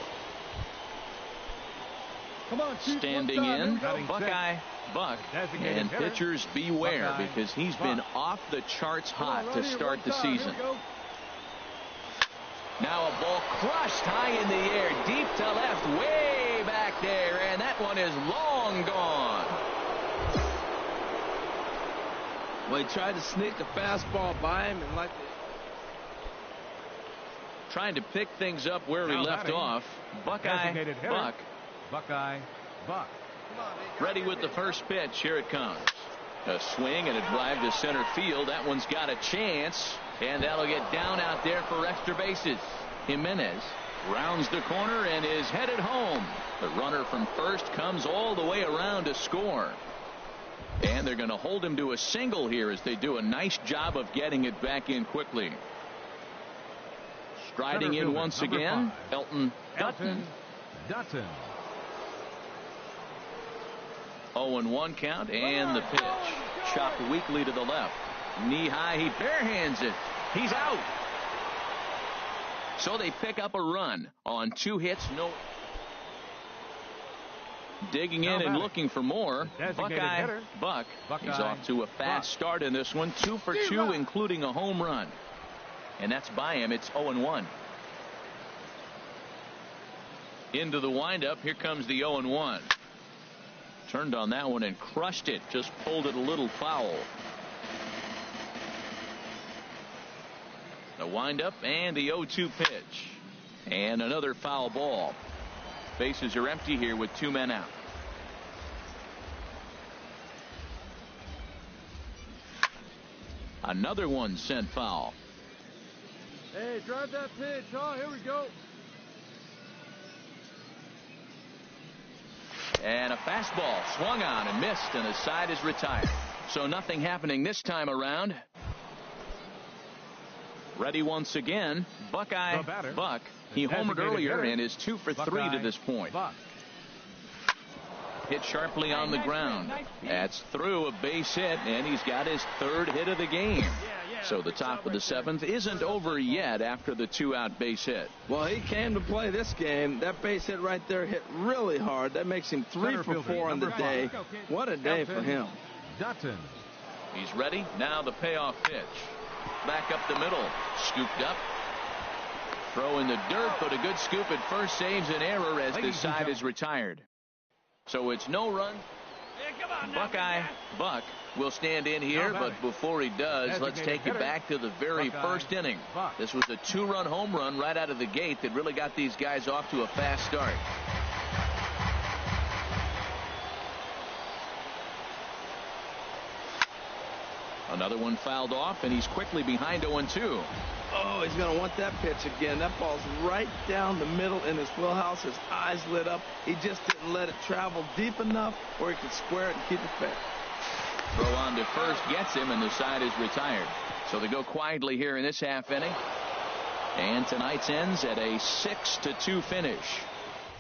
Come on, Chief, standing in, Buckeye Buck. And pitchers beware, Buckeye because he's Buck. been off the charts hot to start the season. Now a ball crushed high in the air, deep to left, way back there, and that one is long gone. Well, he tried to sneak the fastball by him, and trying to pick things up where he left off. Buckeye Buck. Buckeye Buck. Ready with the first pitch. Here it comes. A swing and a drive to center field. That one's got a chance, and that'll get down out there for extra bases. Jimenez rounds the corner and is headed home. The runner from first comes all the way around to score. And they're going to hold him to a single here as they do a nice job of getting it back in quickly. Striding in once again, Elton Dutton. 0-1 count, and the pitch. Chopped weakly to the left. Knee high, he barehands it. He's out. So they pick up a run on 2 hits, no. Digging in and looking for more. Buckeye Buck. He's off to a fast start in this one. 2 for 2, including a home run. And that's by him. It's 0-1. Into the windup. Here comes the 0-1. Turned on that one and crushed it. Just pulled it a little foul. The windup and the 0-2 pitch. And another foul ball. Bases are empty here with 2 men out. Another one sent foul. Hey, drive that pitch. Oh, here we go. And a fastball swung on and missed, and the side is retired. So nothing happening this time around. Ready once again, Buckeye Buck. He homered earlier and is 2 for 3 to this point. Hit sharply on the ground. That's through, a base hit, and he's got his 3rd hit of the game. So the top of the 7th isn't over yet after the 2-out base hit. Well, he came to play this game. That base hit right there hit really hard. That makes him 3 for 4 on the day. What a day for him. Dutton. He's ready. Now the payoff pitch. Back up the middle. Scooped up. Throw in the dirt, but a good scoop at first saves an error as the side is retired. So it's no run. Buckeye Buck will stand in here, but before he does, let's take you back to the very first inning. This was a 2-run home run right out of the gate that really got these guys off to a fast start. Another one fouled off, and he's quickly behind 0-2. Oh, he's going to want that pitch again. That ball's right down the middle in his wheelhouse. His eyes lit up. He just didn't let it travel deep enough where he could square it and keep it fair. Throw on to first gets him, and the side is retired. So they go quietly here in this half inning. And tonight's ends at a 6-2 finish.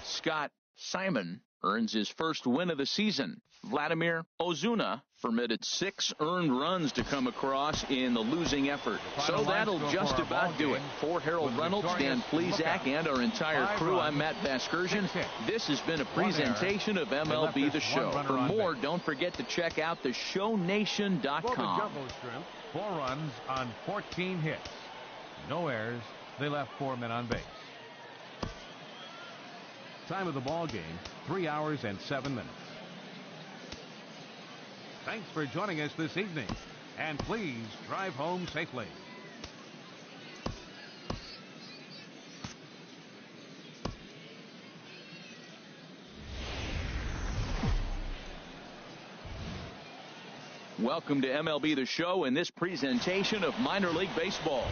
Scott Simon earns his first win of the season. Vladimir Ozuna permitted 6 earned runs to come across in the losing effort. So that'll just about do it. For Harold Reynolds, Dan Plesac, and our entire crew, I'm Matt Vasgersian. This has been a presentation of MLB The Show. For more, don't forget to check out theshownation.com. 4 runs on 14 hits. No errors. They left 4 men on base. Time of the ball game, 3 hours and 7 minutes. Thanks for joining us this evening, and please drive home safely. Welcome to MLB The Show in this presentation of minor league baseball.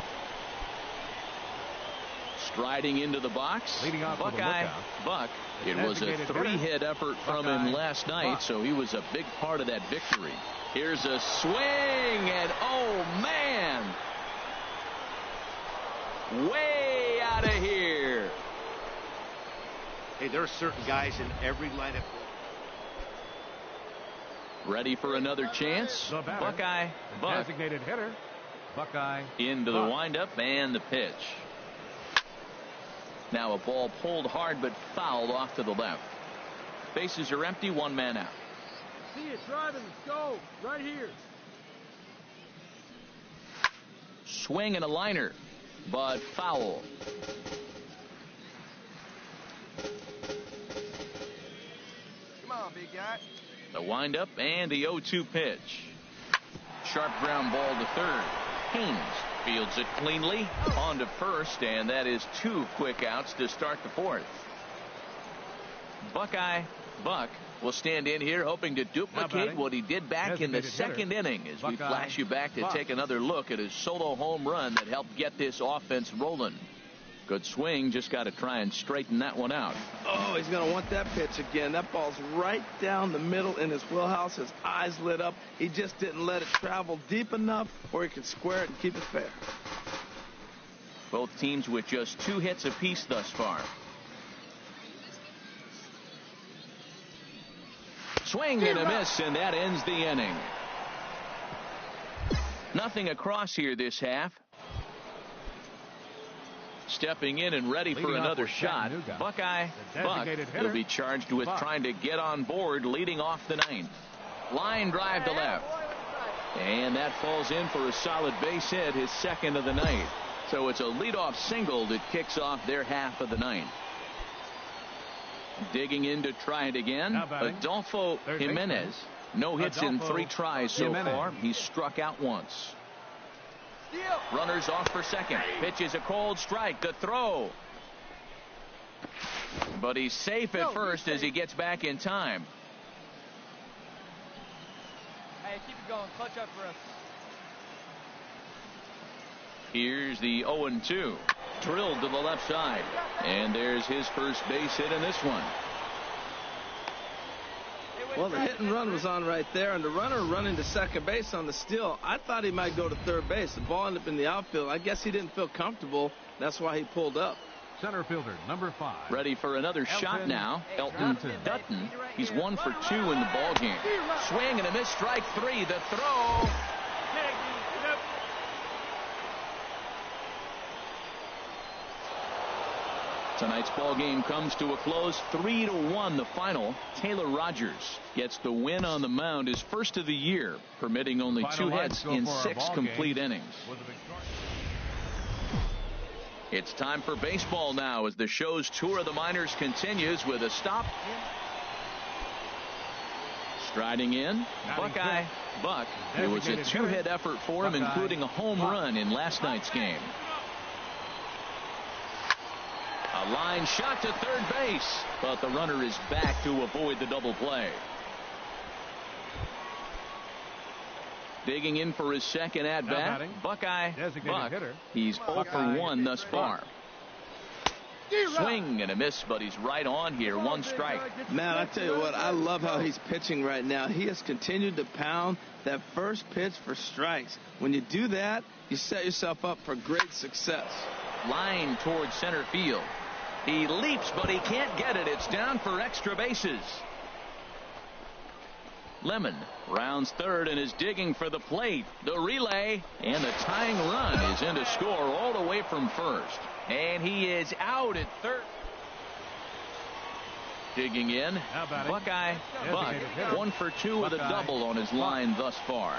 Striding into the box, Buckeye Buck. It was a 3-hit effort from him last night, so he was a big part of that victory. Here's a swing, and oh man, way out of here. Hey, there are certain guys in every lineup. Ready for another chance. Buckeye Buck. Designated hitter, Buckeye into the windup and the pitch. Now a ball pulled hard but fouled off to the left. Bases are empty, one man out. See it driving, let's go. Right here. Swing and a liner, but foul. Come on, big guy. The windup and the 0-2 pitch. Sharp ground ball to third. Haynes fields it cleanly on to first, and that is 2 quick outs to start the fourth. Buckeye Buck will stand in here hoping to duplicate what he did back in the second inning as we flash you back to take another look at his solo home run that helped get this offense rolling. Good swing, just got to try and straighten that one out. Oh, he's going to want that pitch again. That ball's right down the middle in his wheelhouse. His eyes lit up. He just didn't let it travel deep enough where he could square it and keep it fair. Both teams with just 2 hits apiece thus far. Swing and a miss, and that ends the inning. Nothing across here this half. Stepping in and ready for another shot, Buckeye Buck will be charged with trying to get on board leading off the ninth. Line drive to left. And that falls in for a solid base hit, his second of the night. So it's a leadoff single that kicks off their half of the ninth. Digging in to try it again, Adolfo Jimenez. No hits in 3 tries so far. He's struck out once. Runners off for second. Pitch is a cold strike. The throw. But he's safe at first as he gets back in time. Hey, keep it going. Clutch up for us. Here's the 0-2. Drilled to the left side. And there's his first base hit in this one. Well, the hit and run was on right there, and the runner running to second base on the steal. I thought he might go to third base. The ball ended up in the outfield. I guess he didn't feel comfortable. That's why he pulled up. Center fielder, number 5. Ready for another shot now. Elton Dutton. He's 1 for 2 in the ball game. Swing and a miss, strike 3. The throw. Tonight's ball game comes to a close, 3-1 the final. Taylor Rogers gets the win on the mound, his first of the year, permitting only 2 hits in 6 complete innings. It's time for baseball now as the show's tour of the minors continues with a stop. Striding in, Buckeye Buck. It was a 2-hit effort for him, including a home run in last night's game. A line shot to third base, but the runner is back to avoid the double play. Digging in for his second at-bat, Buckeye Buck. He's 0 for 1 thus far. Swing and a miss, but he's right on here. 1 strike. Man, I tell you what, I love how he's pitching right now. He has continued to pound that first pitch for strikes. When you do that, you set yourself up for great success. Line towards center field. He leaps, but he can't get it. It's down for extra bases. Lemon rounds third and is digging for the plate. The relay and the tying run is in to score all the way from first. And he is out at third. Digging in, Buckeye Buck, 1 for 2 with a double on his line thus far.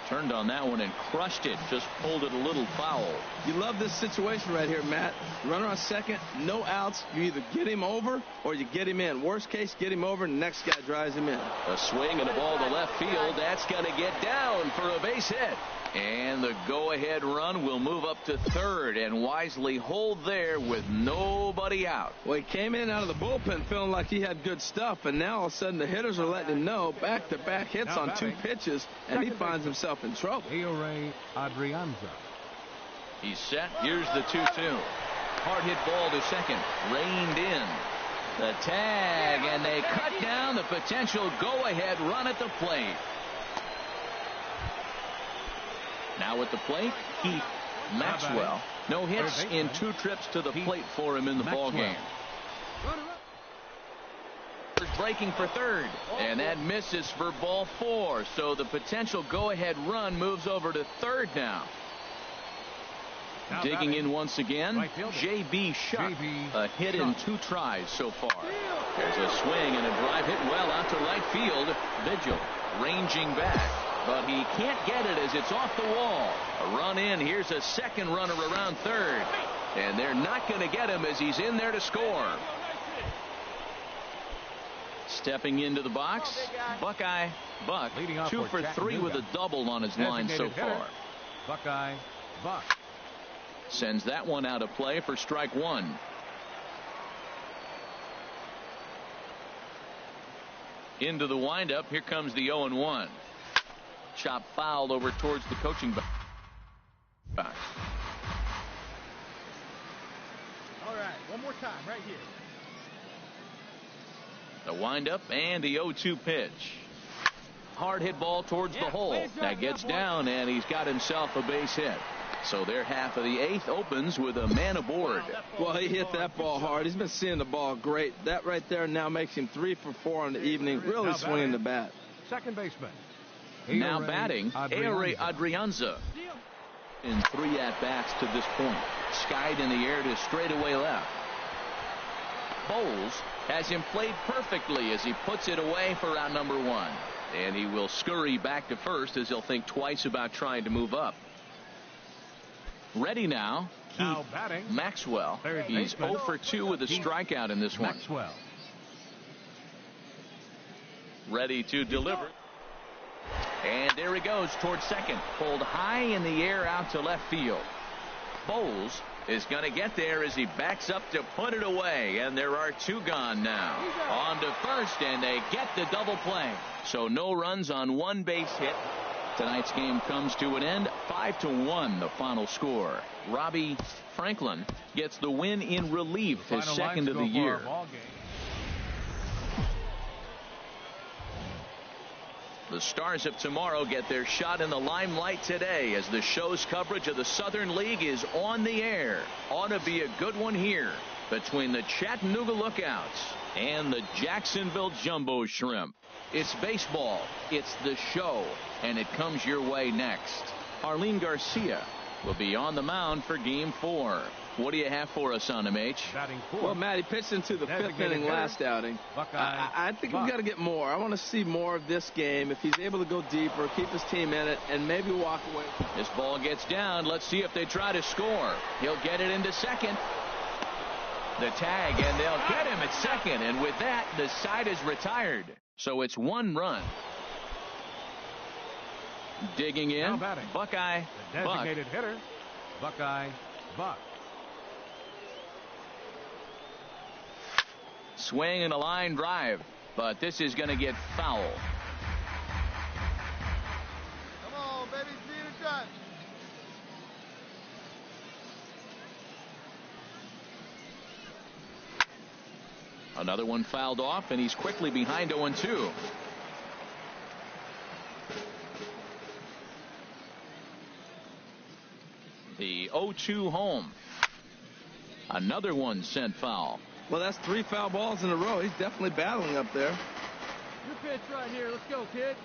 Turned on that one and crushed it. Just pulled it a little foul. You love this situation right here, Matt. Runner on second, no outs. You either get him over or you get him in. Worst case, get him over and the next guy drives him in. A swing and a ball to left field. That's going to get down for a base hit. And the go-ahead run will move up to third and wisely hold there with nobody out. Well, he came in out of the bullpen feeling like he had good stuff, and now all of a sudden the hitters are letting him know back-to-back hits on 2 pitches, and he finds himself in trouble. Eore Adrianza. He's set. Here's the 2-2. Hard hit ball to second. Reined in. The tag, and they cut down the potential go-ahead run at the plate. Now at the plate, Keith Maxwell. No hits in 2 trips to the plate for him in the ball game. Breaking for third, and that misses for ball 4. So the potential go-ahead run moves over to third now. Digging in once again, J.B. Shuck. A hit in 2 tries so far. There's a swing and a drive hit well out to right field. Vigil ranging back, but he can't get it as it's off the wall. A run in. Here's a second runner around third, and they're not going to get him as he's in there to score. Stepping into the box, Buckeye Buck, 2 for 3 with a double on his line so far. Buckeye Buck sends that one out of play for strike 1. Into the windup. Here comes the 0-1. Chop fouled over towards the coaching box. All right, one more time right here. The windup and the 0-2 pitch. Hard hit ball towards the hole. That gets down, and he's got himself a base hit. So their half of the 8th opens with a man aboard. Well, he hit that ball hard. He's been seeing the ball great. That right there now makes him 3 for 4 on the evening. Really swinging the bat. Second baseman. Now batting, Aire Adrianza. In 3 at-bats to this point. Skied in the air to straightaway left. Bowles has him played perfectly as he puts it away for round number 1. And he will scurry back to first as he'll think twice about trying to move up. Ready now, Now batting, Maxwell. He's 0 for 2 with a strikeout in this one. Maxwell. Ready to deliver. And there he goes towards second. Pulled high in the air out to left field. Bowles is going to get there as he backs up to put it away. And there are 2 gone now. On to first, and they get the double play. So no runs on 1 base hit. Tonight's game comes to an end. 5-1 the final score. Robbie Franklin gets the win in relief, his second of the year. The Stars of tomorrow get their shot in the limelight today as the show's coverage of the Southern League is on the air. Ought to be a good one here between the Chattanooga Lookouts and the Jacksonville Jumbo Shrimp. It's baseball, it's the show, and it comes your way next. Arlene Garcia will be on the mound for Game 4. What do you have for us on him, H? Well, Matt, he pitched into the 5th inning last outing. I think we've got to get more. I want to see more of this game. If he's able to go deeper, keep his team in it, and maybe walk away. This ball gets down. Let's see if they try to score. He'll get it into second. The tag, and they'll get him at second. And with that, the side is retired. So it's 1 run. Digging in, Buckeye The designated hitter, Buckeye Buck. Swing and a line drive, but this is going to get foul. Come on, baby, see it done. Another one fouled off, and he's quickly behind 0-2. The 0-2 home. Another one sent foul. Well, that's 3 foul balls in a row. He's definitely battling up there. Your pitch right here. Let's go, kid.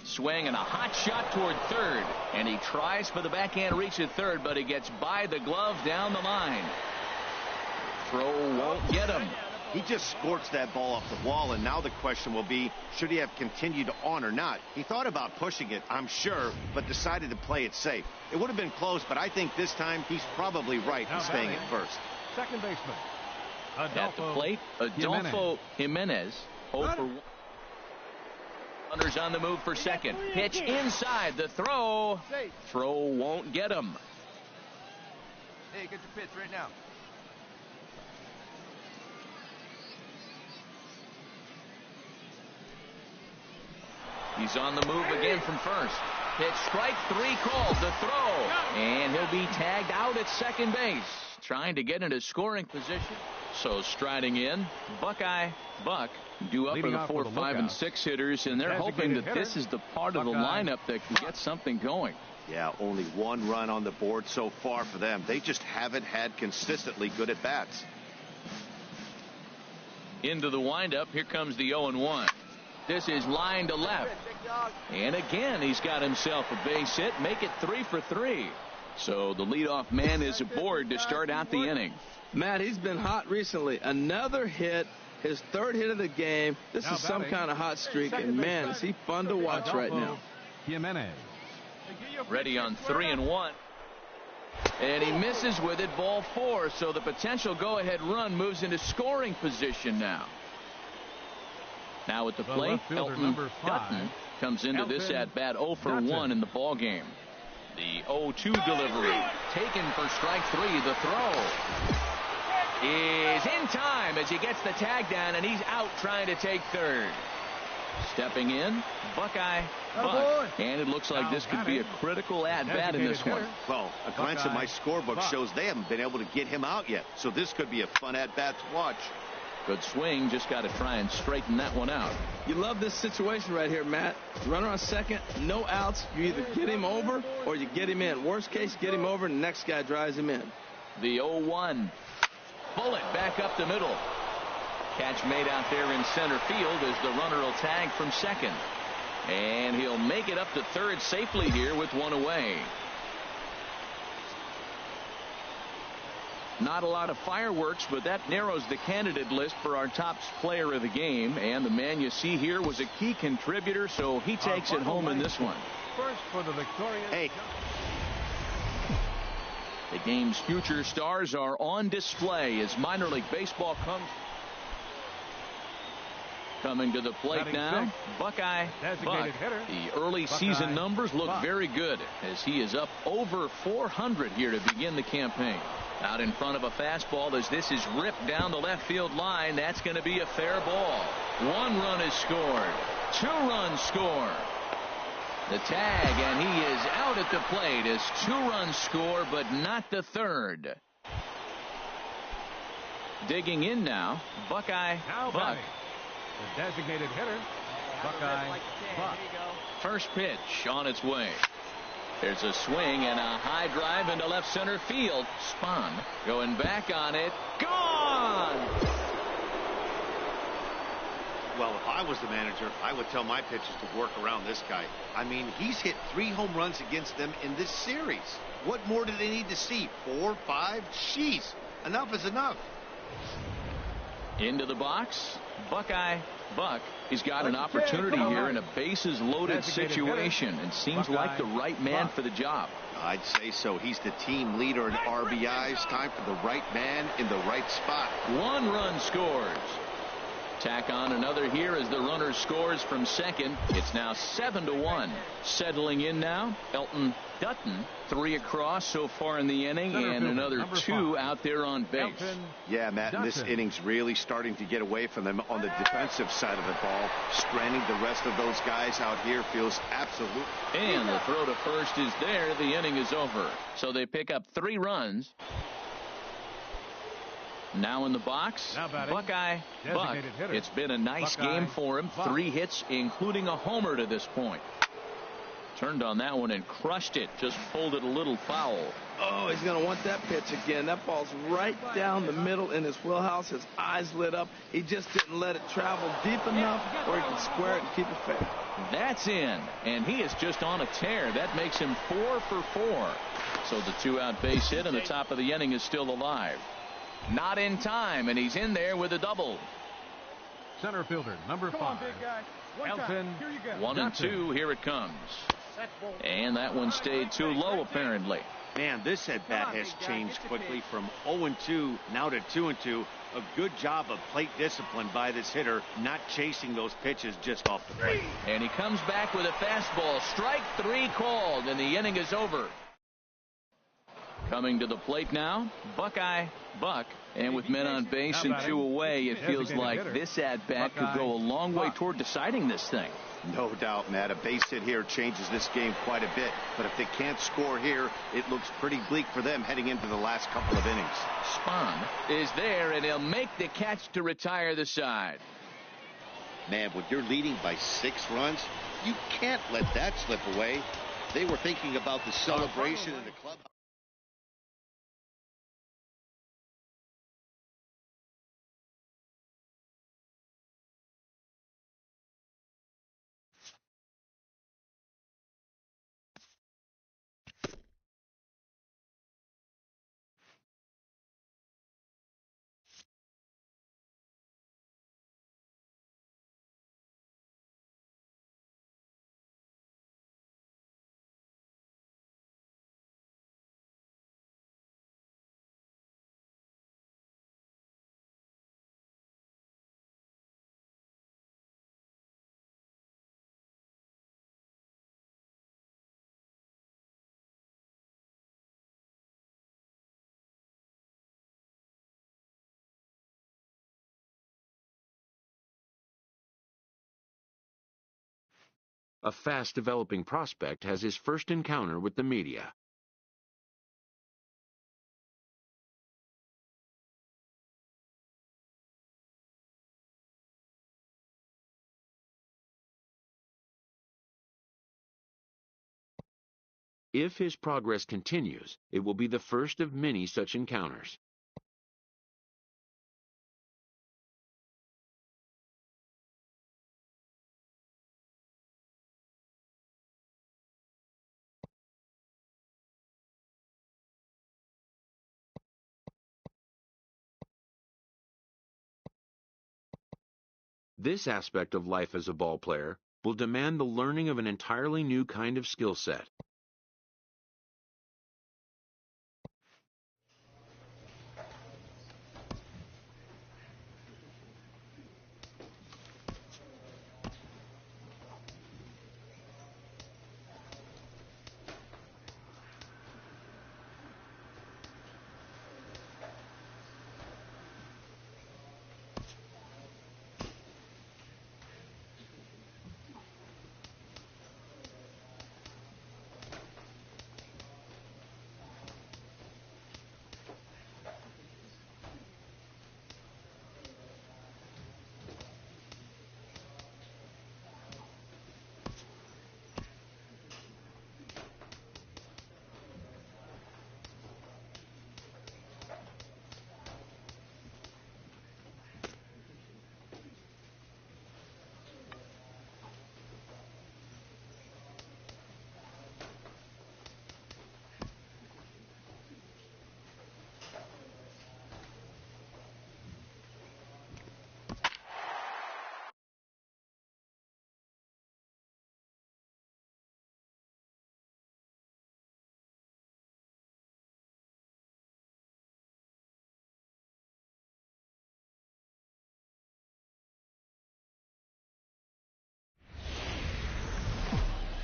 Swing and a hot shot toward third. And he tries for the backhand reach at third, but he gets by the glove down the line. Throw won't get him. He just scorched that ball off the wall, and now the question will be, should he have continued on or not? He thought about pushing it, I'm sure, but decided to play it safe. It would have been close, but I think this time he's probably right in staying at first. Second baseman. At the plate, Adolfo Jimenez. 0 for 1. Runners on the move for second. Pitch inside. The throw. Throw won't get him. Hey, get your pitch right now. He's on the move again from first. Pitch strike 3 called. The throw. And he'll be tagged out at second base. Trying to get into scoring position. So striding in, Buckeye Buck due up for the 4, 5, and 6 hitters, and they're hoping that this is the part of the lineup that can get something going. Yeah, only 1 run on the board so far for them. They just haven't had consistently good at bats. Into the windup, here comes the 0-1. This is line to left. And again, he's got himself a base hit. Make it 3 for 3. So the leadoff man is aboard to start out the inning. Matt, he's been hot recently. Another hit, his 3rd hit of the game. This is some kind of hot streak, and man, is he fun to watch right now. Jimenez. Ready on 3-1. And he misses with it, ball 4. So the potential go-ahead run moves into scoring position now. Now at the plate, Elton Dutton comes into this at-bat 0 for 1 in the ballgame. The 0-2 delivery taken for strike 3. The throw is in time as he gets the tag down, and he's out trying to take 3rd. Stepping in, Buckeye Buck. And it looks like this could be a critical at-bat in this one. Well, a glance at my scorebook shows they haven't been able to get him out yet, so this could be a fun at-bat to watch. Good swing, just got to try and straighten that one out. You love this situation right here, Matt. Runner on second, no outs. You either get him over or you get him in. Worst case, get him over and the next guy drives him in. The 0-1. Bullet back up the middle. Catch made out there in center field as the runner will tag from second. And he'll make it up to 3rd safely here with 1 away. Not a lot of fireworks, but that narrows the candidate list for our top player of the game. And the man you see here was a key contributor, so he takes it home in this one. First for the victorious. Hey. The game's future stars are on display as minor league baseball comes. Coming to the plate now, Buckeye Buck. The early season numbers look very good as he is up over 400 here to begin the campaign. Out in front of a fastball as this is ripped down the left field line. That's going to be a fair ball. 1 run is scored. 2 runs score. The tag, and he is out at the plate as 2 runs score, but not the 3rd. Digging in now, Buckeye Buck. The designated hitter, Buckeye Buck. First pitch on its way. There's a swing and a high drive into left center field. Spun. Going back on it. Gone! Well, if I was the manager, I would tell my pitchers to work around this guy. I mean, he's hit 3 home runs against them in this series. What more do they need to see? 4, 5? Jeez. Enough is enough. Into the box, Buckeye Buck. He's got an opportunity here in a bases loaded situation and seems like the right man for the job. I'd say so. He's the team leader in RBIs. Time for the right man in the right spot. 1 run scores. Tack on another here as the runner scores from second. It's now 7-1. Settling in now, Elton Dutton. 3 across so far in the inning, and another 2 out there on base. Yeah, Matt, and this inning's really starting to get away from them on the defensive side of the ball. Stranding the rest of those guys out here feels absolute. And the throw to first is there. The inning is over. So they pick up 3 runs. Now in the box, Buckeye Buck. It's been a nice game for him. 3 hits, including a homer to this point. Turned on that one and crushed it. Just folded a little foul. Oh, he's going to want that pitch again. That ball's right down the middle in his wheelhouse. His eyes lit up. He just didn't let it travel deep enough where he can square it and keep it fair. That's in, and he is just on a tear. That makes him 4 for 4. So the 2-out base hit and the top of the inning is still alive. Not in time, and he's in there with a double. Center fielder, number 5. Elton. 1-2, here it comes. And that one stayed too low, apparently. Man, this at-bat has changed quickly from 0-2 now to 2-2. A good job of plate discipline by this hitter, not chasing those pitches just off the plate. And he comes back with a fastball. Strike 3 called, and the inning is over. Coming to the plate now, Buckeye Buck. And with men on base and 2 away, it feels like this at-bat could go a long way toward deciding this thing. No doubt, Matt. A base hit here changes this game quite a bit. But if they can't score here, it looks pretty bleak for them heading into the last couple of innings. Spahn is there, and he'll make the catch to retire the side. Man, when you're leading by 6 runs, you can't let that slip away. They were thinking about the celebration in the clubhouse. A fast-developing prospect has his first encounter with the media. If his progress continues, it will be the first of many such encounters. This aspect of life as a ball player will demand the learning of an entirely new kind of skill set.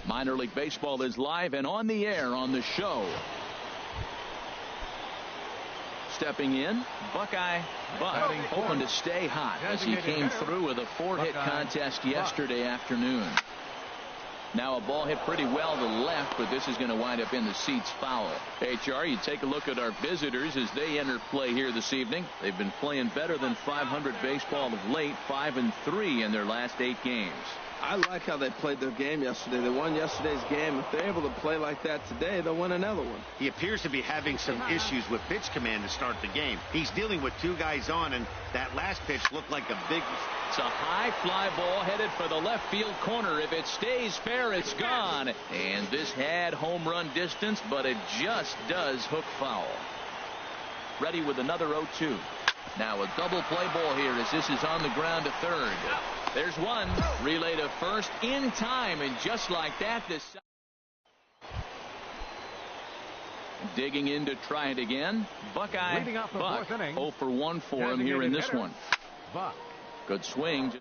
Minor League Baseball is live and on the air on the show. Stepping in, Buckeye Buck, hoping to stay hot as he came through with a 4-hit contest yesterday afternoon. Now a ball hit pretty well to left, but this is going to wind up in the seats foul. HR, you take a look at our visitors as they enter play here this evening. They've been playing better than .500 baseball of late, 5-3 in their last 8 games. I like how they played their game yesterday. They won yesterday's game. If they're able to play like that today, they'll win another one. He appears to be having some issues with pitch command to start the game. He's dealing with 2 guys on, and that last pitch looked like a big... It's a high fly ball headed for the left field corner. If it stays fair, it's gone. And this had home run distance, but it just does hook foul. Ready with another 0-2. Now a double play ball here as this is on the ground to third. There's one. Relay to first in time, and just like that, this... Digging in to try it again. Buckeye Buck 0 for 1 for him here in this one. Good swing.